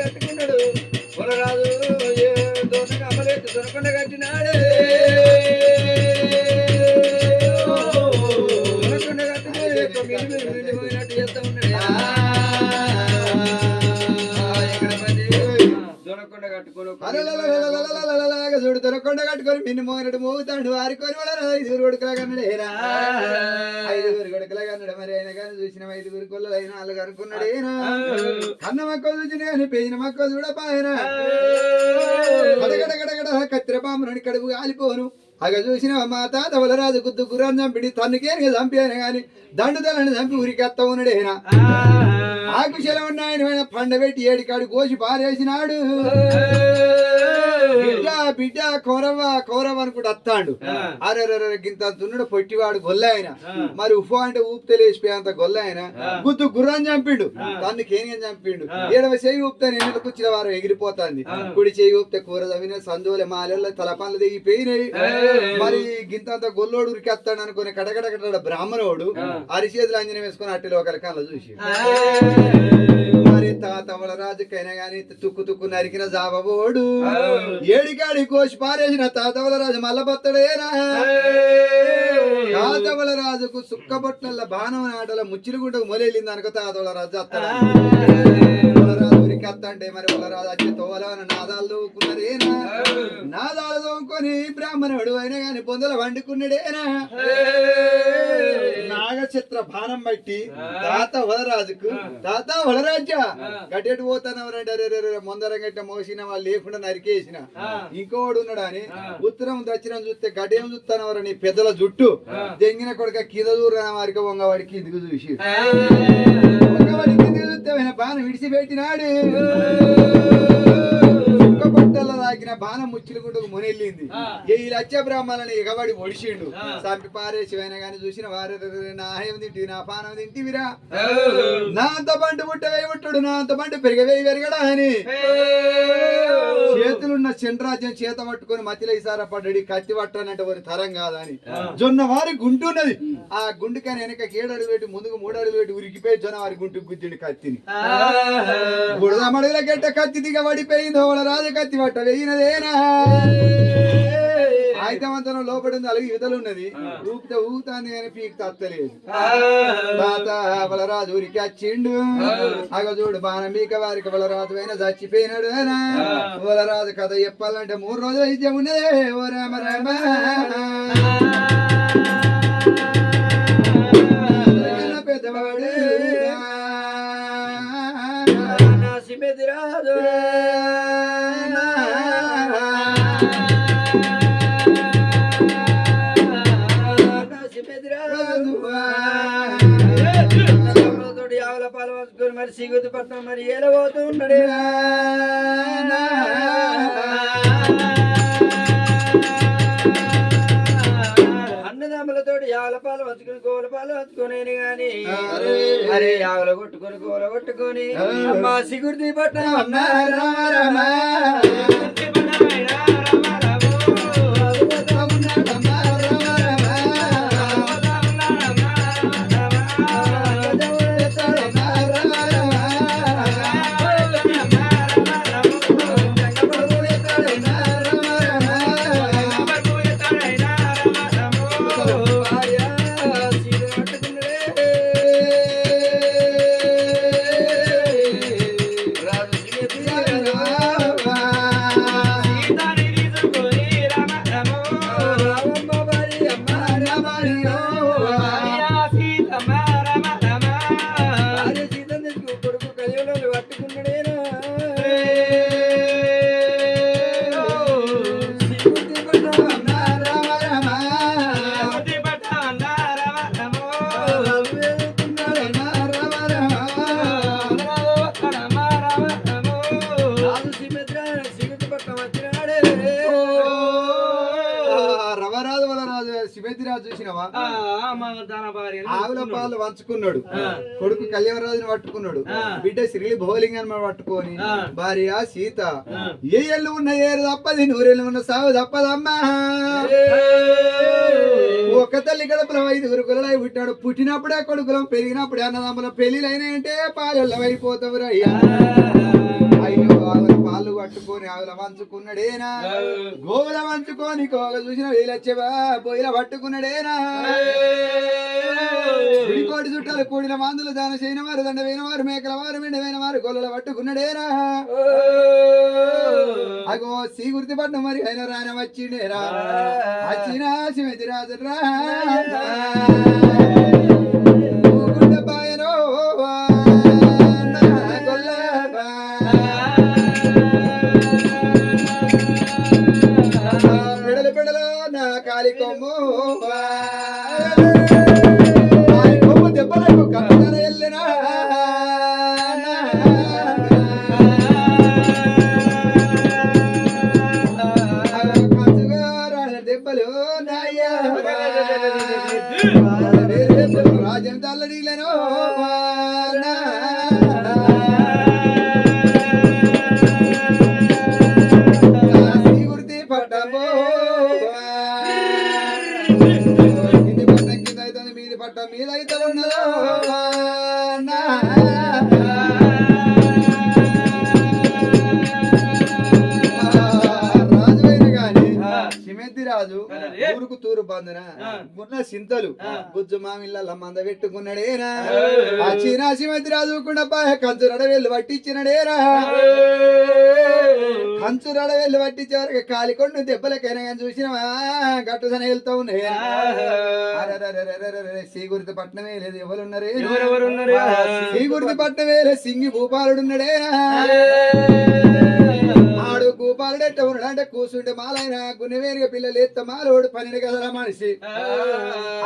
కట్టుకున్నాడు. పొలరాజు అమ్మలేదు దొరకొండ కట్టినాడే. దొరకొండ కట్టిపోయినట్టు చేస్తా ఉన్నాడు. దొరకొండ కట్టుకోడు చూడు, దొరకొండ కట్టుకొని మిన్ను మోగినట్టు మోగుతాడు. 6 కొడుకులా కన్నాడు. 5 కొడుకులా కన్నాడు. మరి ఆయన కానీ చూసిన 5 కొల్లలు అయినా వాళ్ళకి అనుకున్నాడేనా కన్న మొక్క చూసిన కానీ పెయిన మొక్క చూడపాయన గడగడగడగడ కత్తిర బాంబుని కడుపు కాలిపోను అగ చూసిన మా తాత వలరాజు గుద్దు గుర్రాన్ని చంపిడి తన్నుకేని చంపాను గాని దండుదలని చంపి ఉరికెత్త ఉన్నాడేనా ఆకుశలం ఉన్నాయన పండబెట్టి ఏడికాడు కోసి పారేసినాడు బిడ్డ బిడ్డ కౌరవ అనుకుంటూ అత్తాడు అరే గింత దున్నుడు పొట్టివాడు గొల్లాయన మరి ఉఫో అంటే ఊపితే లేచిపోయేంత గొల్లాయన గుద్దు గుర్రాన్ని చంపిండు తన్ను కేనిగా చంపిండు 7వ చెయ్యి ఊపితే ఎన్నికలు కూర్చిన వారు ఎగిరిపోతాంది కుడి చెయ్యి ఊపితే కూర తవ్విన సందువుల మాలెల్ల తలపనులు దిగిపోయినాయి మరి గింతంత గొల్లోడు ఉరికెత్తాడు అనుకుని కడగడగడ బ్రాహ్మణోడు అరిచేతులు అంజనం వేసుకుని అట్టి లోకల కళ్ళ చూసి మరి తాతవల రాజుకైనా గాని తుక్కు నరికిన జాబోడు ఏడికాడి కోసి పారేసిన తాతవల రాజు మల్ల బత్తడేనా తాతవల రాజుకు సుక్కబొట్ల బాణం నాటల ముచ్చిలుగుంటకు మొలేళ్ళింది అనుకో తాతవల రాజు అత్తడా అంటే మరి వాళ్ళ రాజు వచ్చి తోలన నాదాలు తోకున్నాడేనా నాదాలు తోముకొని బ్రాహ్మణుడు అయినా గాని పొందల వండుకున్నాడేనా నాగచిత్ర బాణం బట్టి తాత వలరాజుకు తాత వలరాజ గట్టెటు పోతానవరంటే ముందరం గట్ట మోసిన వాళ్ళు లేకుండా నరికేసిన ఇంకోడు ఉన్నాడు అని ఉత్తరం దక్షిణం చూస్తే గడ్డేం చూస్తానవరని పెద్దల జుట్టు జంగిన కొడుక కింద దూరం వారికి వంగవాడికి ఇదిగు చూసి వంగవాడికి చూస్తే బాణం విడిచిపెట్టినాడు బట్టల తాకిన బాణం ముచ్చిలుకుంటూ మునెళ్ళింది ఈ లచ్చ బ్రాహ్మణుని ఎగబడి ఒడిచిండు చంపి పారేసి అయినా గాని చూసిన వారు నా హయం తింటివి నా పానం తింటివిరా నా అంత బంటు పుట్టవే పుట్టుడు నా అంత బంటు పెరిగవే పెరగడా అని చేతులున్న చంద్రాజ్యం చేత పట్టుకొని మధ్యలో ఈసార పడ్డాడు కత్తి పట్టానంటే వారి తరం కాదని జొన్న వారి గుంటున్నది ఆ గుండుకని వెనక 7 అడుగులు పెట్టి ముందుకు 3 అడుగులు పెట్టి ఉరికిపోయి జొన్న వారి గుంటుకు గుద్దిండు కత్తిని బుడదమడుగుల గట్ట కత్తి దిగ పడిపోయింది వాళ్ళ రాజు కత్తి పట్ట వేయినదేనా ఆయుధవంతనం లోపడింది అలాగే యువతలు ఉన్నది ఊపితే ఊతాంది కానీ పీకి తత్తలేదు తాత బలరాజు ఊరికి వచ్చిండు అగ చూడు బాణం పీక వారికి బలరాజు అయినా చచ్చిపోయినాడు బలరాజు కథ చెప్పాలంటే 3 రోజులు అయితే ఉన్నదే ఓ రామ రామ పెద్దవాడు రాజు ఆవుల పాలు వంచుకొని మరి సిగుతు పట్నం మరి ఏలబోతూ ఉన్నాడే అన్నదమ్ములతోటి ఆవుల పాలు వంచుకొని గోల పాలు వంచుకొని గాని అరే ఆవుల కొట్టుకొని గోల కొట్టుకొని అమ్మా సిగుర్తి పట్నం చూసినవా ఆవుల పాలు వంచుకున్నాడు కొడుకు కళ్యాణరాజుని పట్టుకున్నాడు బిడ్డ శ్రీ భోలింగాన్ని పట్టుకొని భార్య సీత ఏ ఏళ్ళు ఉన్న ఏరు తప్పది 100 ఏళ్ళు ఉన్న సాగు తప్పదమ్మా ఒక తల్లి గడపల 5 కొలలై పుట్టాడు పుట్టినప్పుడే కొడుకులం పెరిగినప్పుడే అన్నదమ్ముల పెళ్లిలైనా అంటే పాలెళ్ళ అయిపోతావు అయ్యా అయ్యో ఆవుల పాలు పట్టుకొని ఆవుల వంచుకున్నాడేనా గోవుల వంచుకొని కోగ చూసిన వీలొచ్చేవా బొయ్యిల పట్టుకున్నాడేనా కోటి చుట్టాలు కూడిన మందులు దాన చేయని వారు దండ వేయిన వారు మేకల వారు మెండవైన వారు గొల్లల పట్టుకున్నాడేనా అగో సీ గుర్తి పట్టు మరి ఆయన రాన వచ్చిండేరా వచ్చినా శివతి రాజు రా దల్లడీలను గుర్తి పట్టబో ఇది పట్ట కింద అయితే మీది పట్ట మీద అయితే ఉన్నదో రాజు ఊరుకు తూరు బంధన ఉన్న సింతలు గుజ్జు మామిళ్ళ మంద పెట్టుకున్నాడేనా ఆ చీనా సిమంతి రాజు కూడా కంచు రడవేళ్ళు పట్టించినడేనా కంచు రడవేళ్ళు పట్టించేవారు కాలికొండు దెబ్బలకైనా కానీ చూసినవా గట్టుదన వెళ్తా ఉన్నాయి శ్రీగురితి పట్నమే లేదు ఎవరున్నారే శ్రీగురితి పట్నమే లేదు సింగి భూపాలుడున్నాడేనా ఆడు గోపాలుడెట్ట ఉన్నాడు అంటే కూర్చుంటే మాలైన గున్నవేరుగా పిల్లలు ఎత్త మాలోడు 12 గదల మనిషి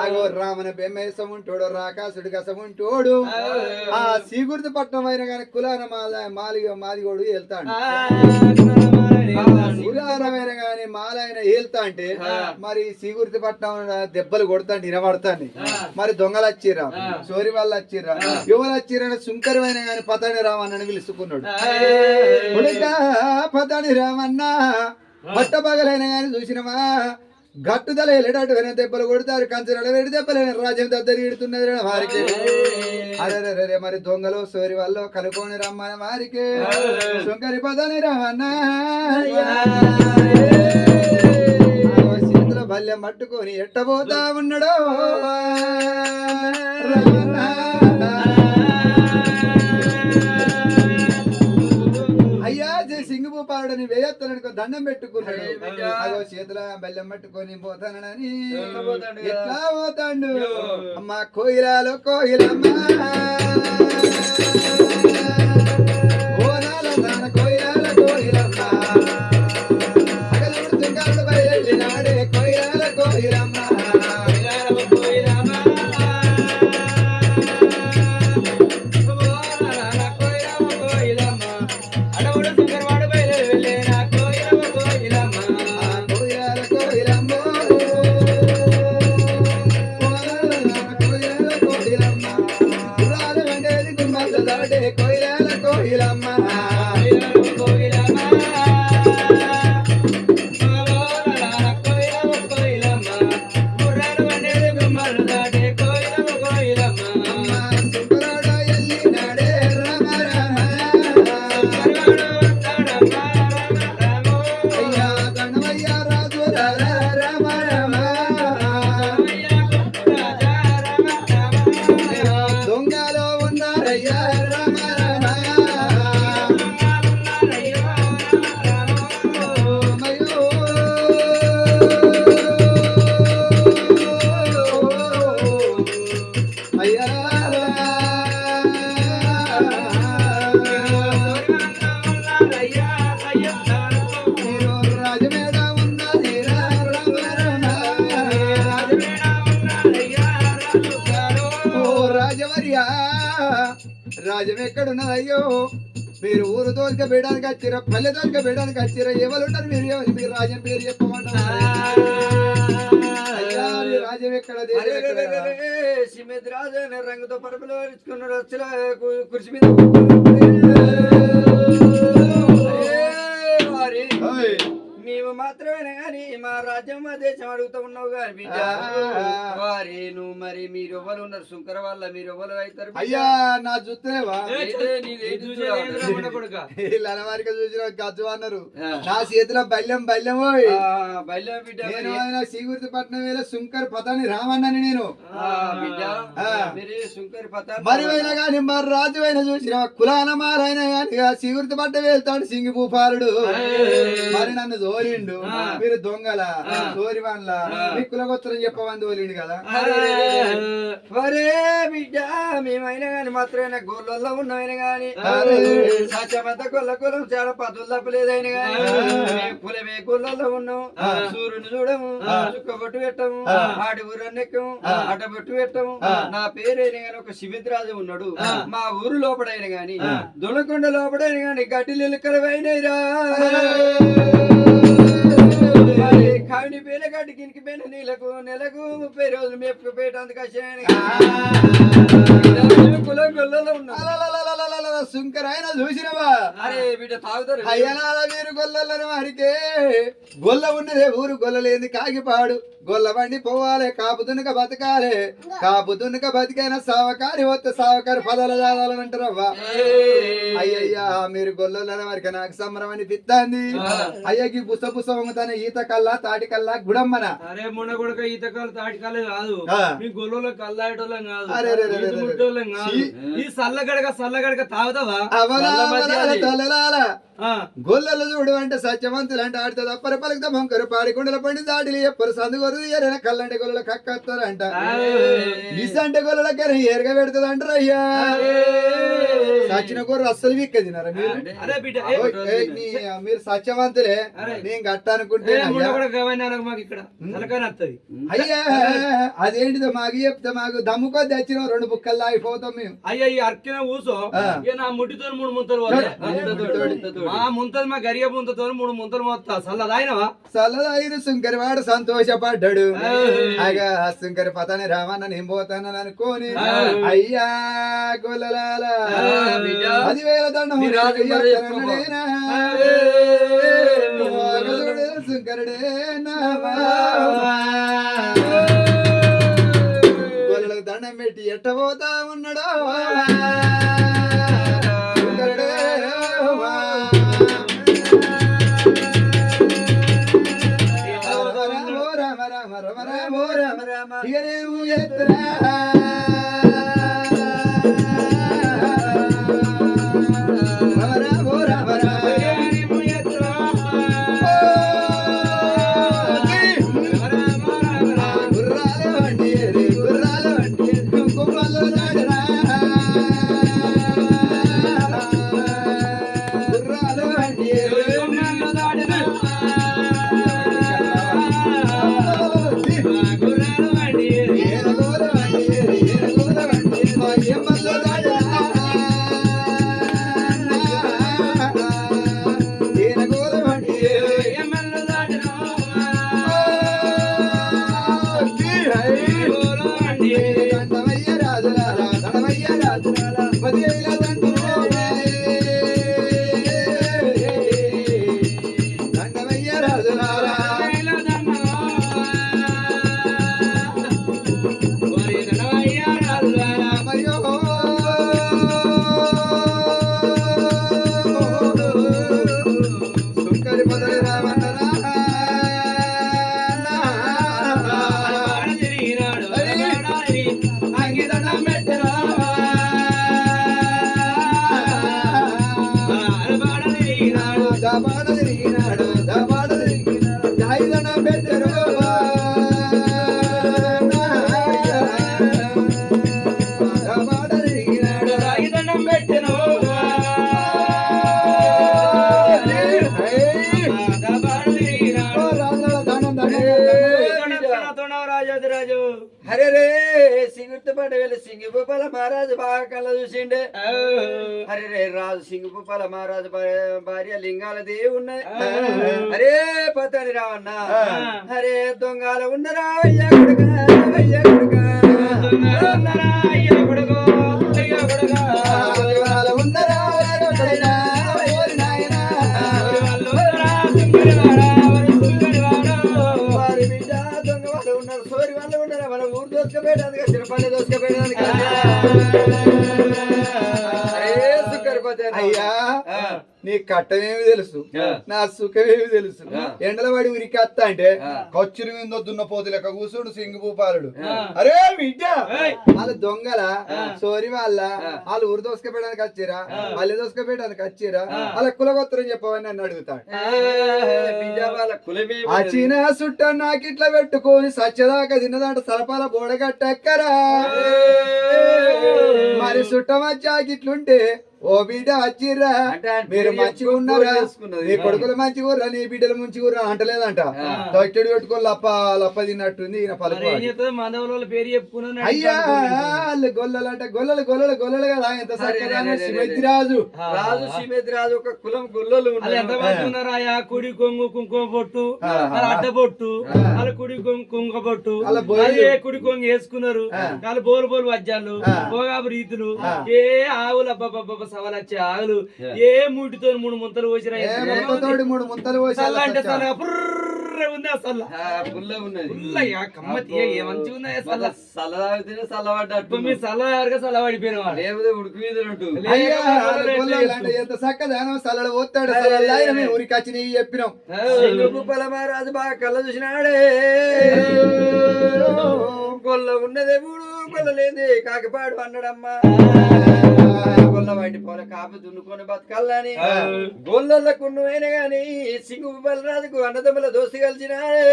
అగో రామన బెమ్మేసం ఉంటాడు రాకాసుడు గసం ఉంటాడు ఆ శ్రీగుర్తి పట్నం అయినా కానీ కులాన మాదిగోడు వెళ్తాడు కులానమైన గాని మాలైన వెళ్తా అంటే మరి శ్రీగుర్తి పట్నం దెబ్బలు కొడతాండి వినబడతాండి మరి దొంగలు వచ్చిర్రా చోరి వాళ్ళు వచ్చిర్రా ఎవరు వచ్చిర్రా సుంకరమైన గాని పతాని రామన్నని పిలుచుకున్నాడు పతాని రామన్న పట్ట పగలైన గాని చూసినమా గట్టుదల వెళ్ళేటట్టు దెబ్బలు కొడతారు కంచరాలు వేడి దెబ్బలైన రాజ్యం దగ్గర ఇడుతున్నది వారికి అరే మరి దొంగలు సోరి వాళ్ళు కనుక్కొని రమ్మని వారికి సుంకరి పదని రామన్న చేతుల బల్యం పట్టుకొని ఎట్టబోతా ఉన్నాడు సింగభూపాలుడని వేయత్తననుకో దండం పెట్టుకున్నాడు అదో చేతుల బెల్లం పట్టుకొని పోతానని ఎట్లా పోతాడు అమ్మా కోయిలాలో కోయిలమ్మ కోయిలాల కోయిలమ్మ బయలునాడే కోయిలాల కోయిలమ్మ రాజ్యం ఎక్కడున్నదయ్యో మీరు ఊరు తోలిక వేయడానికి వచ్చిరా పల్లె తోలిక వేయడానికి వచ్చిరా ఎవరు ఉంటారు మీరు రాజ్యం పేరు చెప్పమంటారు రాజ్యం ఎక్కడ సిమెద్ రాజు అనే రంగుతో పరుపులో ఇచ్చుకున్నాడు వచ్చిన కుర్చీ మీద మేము మాత్రమే గాని మా రాజ్యం మా దేశం అడుగుతూ ఉన్నావు కానీ బిడ్డ వారి నువ్వు మరి మీరు ఎవరు ఉన్నారు శుంకర వల్ల మీరు ఎవరు అవుతారు అయ్యా నా చూస్తేవా చూసిన గజ్జు అన్నారు నా చేతిలో బల్యం బల్యం బల్యం బిడ్డ శ్రీగుర్తి పట్నం వేళ శుంకర్ పతాని రామన్నని నేను మరి అయినా కానీ మరి రాజు అయినా చూసిన కులాన మారైనా కానీ శ్రీగుర్తి పట్నం వెళ్తాడు సింగి భూపాలుడు మరి నన్ను తోలిండు మీరు దొంగల తోరివాన్లా మీ కులగోత్రం చెప్పమని తోలిండు కదా వరే బిడ్డ మేమైనా గాని మాత్రమే గోళ్ళల్లో ఉన్నామైనా గాని సత్యమంత గొల్ల కులం చాలా పదులు తప్పలేదైనా గాని కులమే గొల్లలో ఉన్నాం సూర్యుని చూడము చుక్కబొట్టు పెట్టము ఆడి ఊరన్నెక్కము అటబొట్టు పెట్టము నా పేరైనా గాని ఒక శిబిద్రాజు ఉన్నాడు మా ఊరు లోపడైనా గాని దొనకొండ లోపడైనా గాని గడ్డి లెక్కలు అయినాయిరా కావిని పేల కాటి కినికి పేన నీళ్ళకు నెలకు 30 రోజులు మేపుకుపోయేటందుకు వచ్చాను కులం గొల్లలో ఉన్నా సుంకరాయన చూసినవా అరే బిడ్డ తాగుతారు అయ్యనాల మీరు గొల్లని వారికే గొల్ల ఉన్నదే ఊరు గొల్లలేంది కాగిపాడు గొల్ల బండి పోవాలి కాపు దునుక బతకాలి కాపు దునుక బతికైనా సావకారి వస్తే సావకారి పదాల జాదాలని అంటారవ్వా అయ్యయ్యా మీరు గొల్లని వారికి నాకు సంబరం అనిపిస్తుంది అయ్యకి బుస బుస వంగుతానే ఈత కల్లా తాటి కల్లా గుడమ్మన అరే మొన్న కొడుక ఈత కళ్ళు తాటి కళ్ళు కాదు మీ గొల్లలో కల్లాయటోళ్ళం కాదు ఈ సల్లగడక తాగుతావా గొల్లలు చూడు అంటే సత్యవంతులు అంటే ఆడితే తప్పర పలుకుతా మొంకరు పాడికొండల పండి దాటిలు ఎప్పరు సందుగొరు ఎరైనా కల్లంటే గొల్లల కక్కత్తారంట ఇసంటే గొల్లల కర్రీ ఏరగా పెడుతుంది అంటారు అయ్యా సచిన కూర అస్సలు వీక్క తినారా మీరు మీరు సత్యవంతులే నేను గట్ట అనుకుంటే అయ్యా అదేంటిదో మాకు చెప్తే మాకు దమ్ముకొద్ది వచ్చిన 2 బుక్కల్లో ఆగిపోతాం మేము అయ్యా ఈ అర్కిన కూసో నా ముట్టితో 3 ముంతలు మా ముంతలు మా గరియ ముంతతో 3 ముంతలు మొత్తా చల్లదాయినవా చల్లదాయిన సుంకరివాడు సంతోషపడ్డాడు అగా సుంకరి పతాని రామన్న నేను పోతానని అనుకోని అయ్యా గొల్లలాల 10,000 దండం సుంకరుడే గొల్లలకు దండం పెట్టి ఎట్ట పోతా ఉన్నాడో హరే రే సింగుర్తుపడ్డ వెళ్ళి సింగిపుప్పల మహారాజు బాగా కళ్ళ చూసిండే హరే రే రాజు సింగిపుప్పల మహారాజు భార్య లింగాల దేవి ఉన్నాయి హరే పతని రావన్న హరే దొంగల ఉన్నరా అయ్యా కొడుక అయ్యా కొడుక అయ్యా కొడుకో అయ్యా కొడుక ఉన్నరా అయ్యా నీ కట్టమేమి తెలుసు నా సుఖమేమి తెలుసు ఎండల వాడి ఉరికి అత్త అంటే కచ్చురు మీద దున్న పోతు లెక్క కూర్చుండు సింగభూపాలుడు అరే బిడ్డ వాళ్ళు దొంగల సోరి వాళ్ళు ఊరు దోసుకపోయడానికి వచ్చిరా వాళ్ళు దోసుకపోయడానికి వచ్చిరా వాళ్ళ కులగోత్తరం చెప్పవని నన్ను అడుగుతాడు అచిన సుట్ట నాకిట్లా పెట్టుకొని సచ్చదాకా తిన్నదాంట సలపాల బోడగట్టక్కరా మరి సుట్ట మచ్చాకిట్లుంటే ఓ బిడ్డ వచ్చిర్రా అంటే ఆయన మీరు పేరు మంచిగా చెప్పుకొని ఉన్నారా చేసుకున్నది. నీ కొడుకులు మంచిగా ఉర్రా నీ బిడ్డలు మంచిగా ఉర్రా అంటలేదంట తొట్టెడు పెట్టుకొని లప్ప తిన్నట్టుంది ఈయన పలుకు ఏం చేస్తుంది మాధవుల పేరు చెప్పుకున్నాను అయ్యా వాళ్ళు గొల్లలంట గొల్లలు కదా ఎంత చక్కగా సిమెద్దిరాజు రాజు శ్రీమతి ఒక కులం గొల్లలు వాళ్ళు ఉన్నారు. ఎంత మంది ఉన్నారు ఆయా కుడి కొంగు కుంకుమ బొట్టు వాళ్ళ అడ్డ బొట్టు వాళ్ళ కుడి కొంగు కుంకుమ బొట్టు వాళ్ళు ఏ కుడి కొంగు వేసుకున్నారు వాళ్ళు బోలు వజ్జాలు భోగాబు రీతులు ఏ ఆవులు అబ్బబ్బబ్బ సవాలొచ్చే ఆవులు ఏ మూటితో 3 ముంతలు పోసిరా తోటి 3 ముంతలు పోసి అంటే ఉంది అసలు పుల్ల ఉన్నది కమ్మతి ఏ మంచిగా ఉన్నాయి అసలు సల్ల తాగితేనే చల్లబడ్డట్టు మీ సల్లగా చల్లబడిపోయిన వాళ్ళు లేకపోతే ఉడుకు మీద ఉంటుంది. అయ్యా గొల్లలంటే ఎంత చక్కదానం సల్లడ పోతాడు ఊరికి వచ్చి నీకు చెప్పినాం మహారాజు బాగా కళ్ళ చూసినాడే గొల్ల ఉన్నదే మూడు గొల్ల లేదే కాకిపాడు అన్నాడమ్మా గొల్ల వాటి పోల కాపు దున్నుకొని బతకాలని గొల్లలకు నువ్వైనా గాని సింగు బలరాజుకు అన్నదమ్ముల దోస్తు కలిసినాడే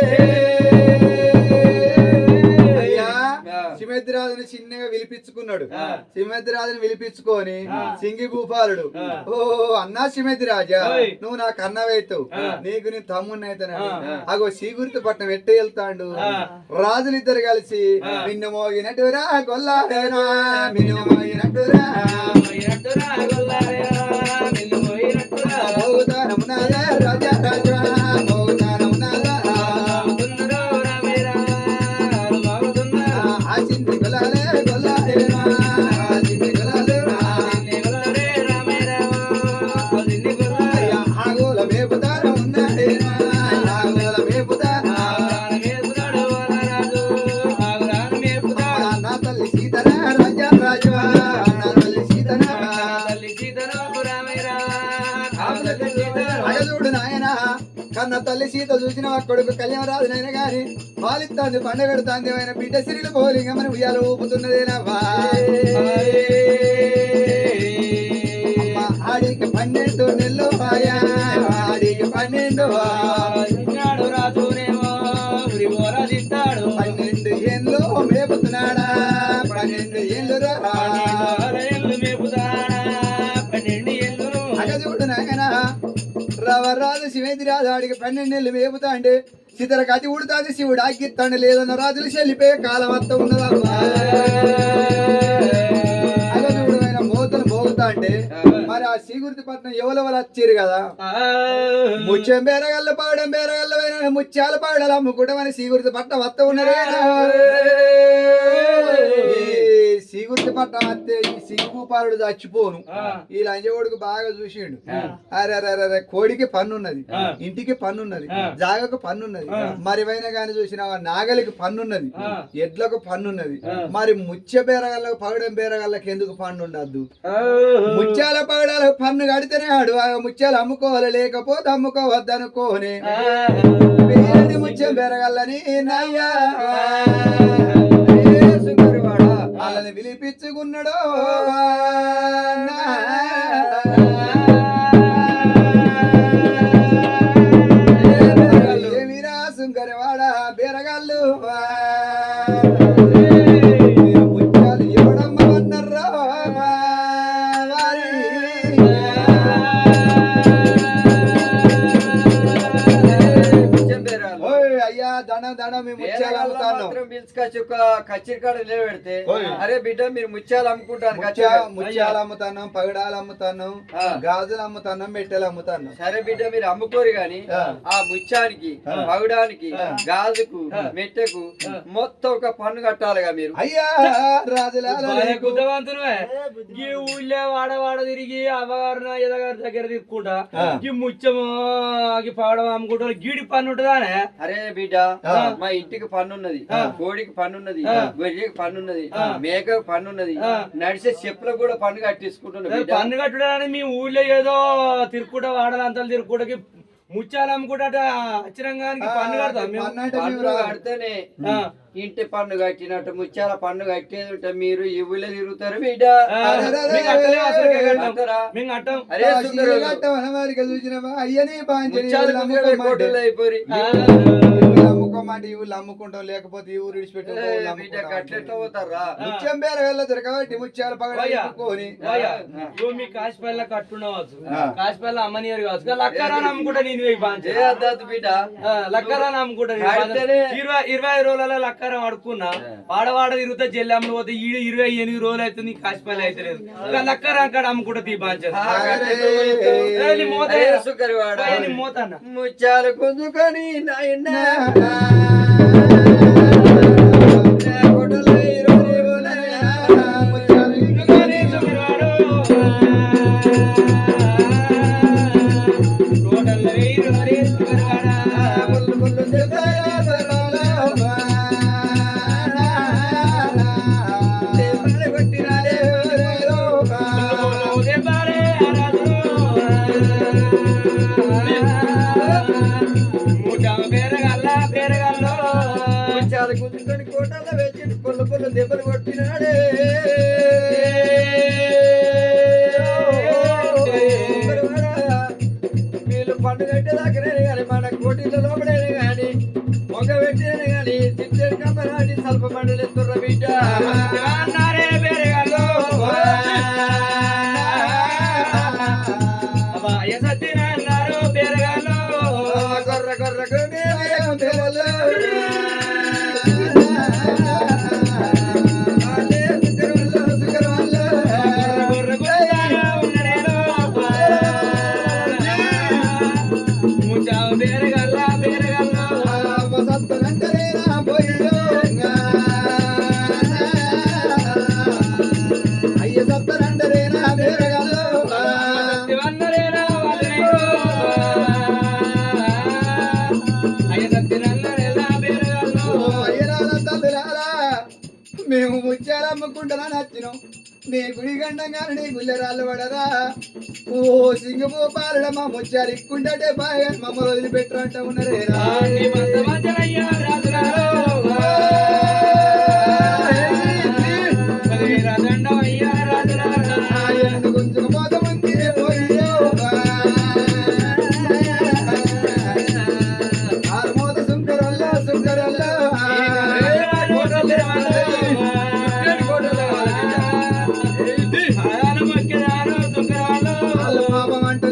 అయ్యా సిమెద్దిరాజుని చిన్నగా విలిపించుకున్నాడు సిమెద్దిరాజుని విలిపించుకొని సింగి భూపాలుడు ఓ అన్నా సిమెద్దిరాజా నువ్వు నాకు అన్నవైతావు నీకు నీ తమ్మున్నైతానని అగో సీగుర్తి పట్నం ఎట్ట వెళ్తాడు రాజులిద్దరు కలిసి నిన్ను మోగినట్టురా గొల్లారేనా నిన్ను మోగినట్టురా మోగుతానమునాదా రాజా రాజా మోగుతానమునాదా ఆసింది గొల్లాలే గొల్లారేనా ఆసింది గొల్లాలేరా ఆగోల మేపుతాన ఉన్నాడేనా ఆగోల మేపుతానా నా తల్లి సీతనా రాజా రాజా నా తల్లి సీతనా అగదుడు నాయన కన్న తల్లి సీత చూసిన కొడుకు కళ్యాణ రాజునైనా గాని పాలిస్తాంది పండగడుతాంది ఆయన బిడ్డ సిరిలు పోలింగ మన ఉయ్యాల ఊపుతున్నదేనవ్వా ఆడికి 12 నెలలు ఆయా ఆడికి 12 రాజునేమో 12 ఏళ్ళు మేపుతున్నాడా 12 ఏళ్ళు రా అగదుడు నాయన రవరాజు శివేది రాజు ఆడికి 12 నెలలు మేపుతా అంటే సీతర కతి ఉడుతాది శివుడు ఆగిత్తాడు లేదన్న రాజులు చెల్లిపోయే కాలం అంతా ఉన్నదమ్మా అగదుడు ఆయన మోతలు మోగుతా అంటే మరి ఆ సీగుర్తి పట్నం ఎవరెవరు వచ్చారు కదా ముత్యం బేరగల్ల పావడం బేరగల్ల ముత్యాల పావడాలు అమ్ముకుంటామని సీగుర్తి పట్నం వస్తా ఉన్నారే సీగుర్తి పట్నం వస్తే ఈ సింగుపాలుడు చచ్చిపోను ఈ లంజవాడుకు బాగా చూసిండు అరే అరే అరే కోడికి పన్నున్నది ఇంటికి పన్నున్నది జాగకు పన్నున్నది మరి పైన గాని చూసిన నాగలికి పన్నున్నది ఎడ్లకు పన్నున్నది మరి ముత్య బేరగల్లకు పగడం బేరగల్లకి ఎందుకు పన్ను ఉండద్దు ముత్యాల పగడాలకు పన్ను కడితేనే ఆడు ఆ ముత్యాలు అమ్ముకోవాలి లేకపోతే అమ్ముకోవద్దనుకోనే ముత్యం బేరగల్లని నయ్యా వాళ్ళని విలిపించుకున్నాడు ఏమిరా సుంకరవాడ బేరగాళ్ళు ముత్యాలు ఎవడమ్మన్నారా అయ్యా దండం మేము ముత్యాలు అమ్ముతాను పిలుచుకొచ్చి ఒక కచ్చిరికాడ నిలబెడితే అరే బిడ్డ మీరు ముత్యాలు అమ్ముకుంటారు ముత్యాలు అమ్ముతాను పగడాలు అమ్ముతాను గాజులు అమ్ముతాను మెట్టెలు అమ్ముతాను సరే బిడ్డ మీరు అమ్ముకోరు గాని ఆ ముత్యానికి పగడానికి గాజుకు మెట్టెకు మొత్తం ఒక పన్ను కట్టాలిగా మీరు. అయ్యా రాజులా బుద్ధవంతునే ఈ ఊళ్ళో వాడవాడ తిరిగి అమ్మగారు ఎదగారి దగ్గర తీసుకుంటా ఈ ముత్యము పగడం అమ్ముకుంటా గీడి పన్ను ఉంటుందానే. అరే బిడ్డ మా ఇంటికి పన్నున్నది, కోడికి పన్నున్నది, గొర్రెకి పన్నున్నది, మేకకు పన్నున్నది, నడిచే చెప్పులకు కూడా పన్ను కట్టించుకుంటున్నది. పన్ను కట్టడానికి మీ ఊళ్ళో ఏదో తిరుక్కుంటా వాడలంతా తిరుక్కుంటకి ముత్యాలు అమ్ముకుంటా అచ్చిరంగానికి పన్ను కడతాం. పన్ను కడితేనే ఇంటి పన్ను కట్టినట్టు ముత్యాల పన్ను కట్టేది మీరు ఈ ఊళ్ళో తిరుగుతారు బిడ్డ. అయ్యని అయిపోయి దొరకమంటే ఈ ఊళ్ళు అమ్ముకుంటాం లేకపోతే ఈ ఊరు విడిచిపెట్టి బిడ్డ కట్లెట్లా పోతారా ముత్యం బేరగల్ల దొరకబట్టి ముత్యాలు పగలని మీ కాశీపల్లి కట్టుకోవచ్చు కాశీపల్లి అమ్మనియరు కావచ్చు లక్కరా నమ్ముకుంటా నేను బిడ్డ లక్కరా నమ్ముకుంటా 25 రోజులలో లక్కరం అడుక్కున్నా వాడవాడ తిరుగుతా జల్లెమ్మలు పోతే 28 రోజులు అవుతుంది కాశీపల్లి అయితే లేదు లక్కరా అక్కడ అమ్ముకుంటా తీ మోతన్న ముత్యాలు గుంజుకొని నాయన గుంజుకొని కోటల్లో వేసి పొల్ల దెబ్బలు కొట్టినాడే వీళ్ళు పండు కట్టేదాకనే కానీ మన కోటిల లోపడైనా కానీ మొగ పెట్టినా కానీ చిట్టెడు కమ్మరాని స్వల్ప మండలి ఎత్తుర్ర బిడ్డ గొర్ర గొర్ర మేము ముత్యాలు అమ్ముకుంటారా నచ్చినాం నీ గుడి గండంగానే నీ గుల్లెరాళ్ళు పడరా ఓ సింగపూపాల మా ముత్యాలు ఇక్కుంటే బాగా మమ్మల్ని వదిలిపెట్టరంట ఉన్నారేరా గుంజుకుపోతామంటే ఆరుమోత సుంకరల్లా సుంకరల్లా పాపం అంటూ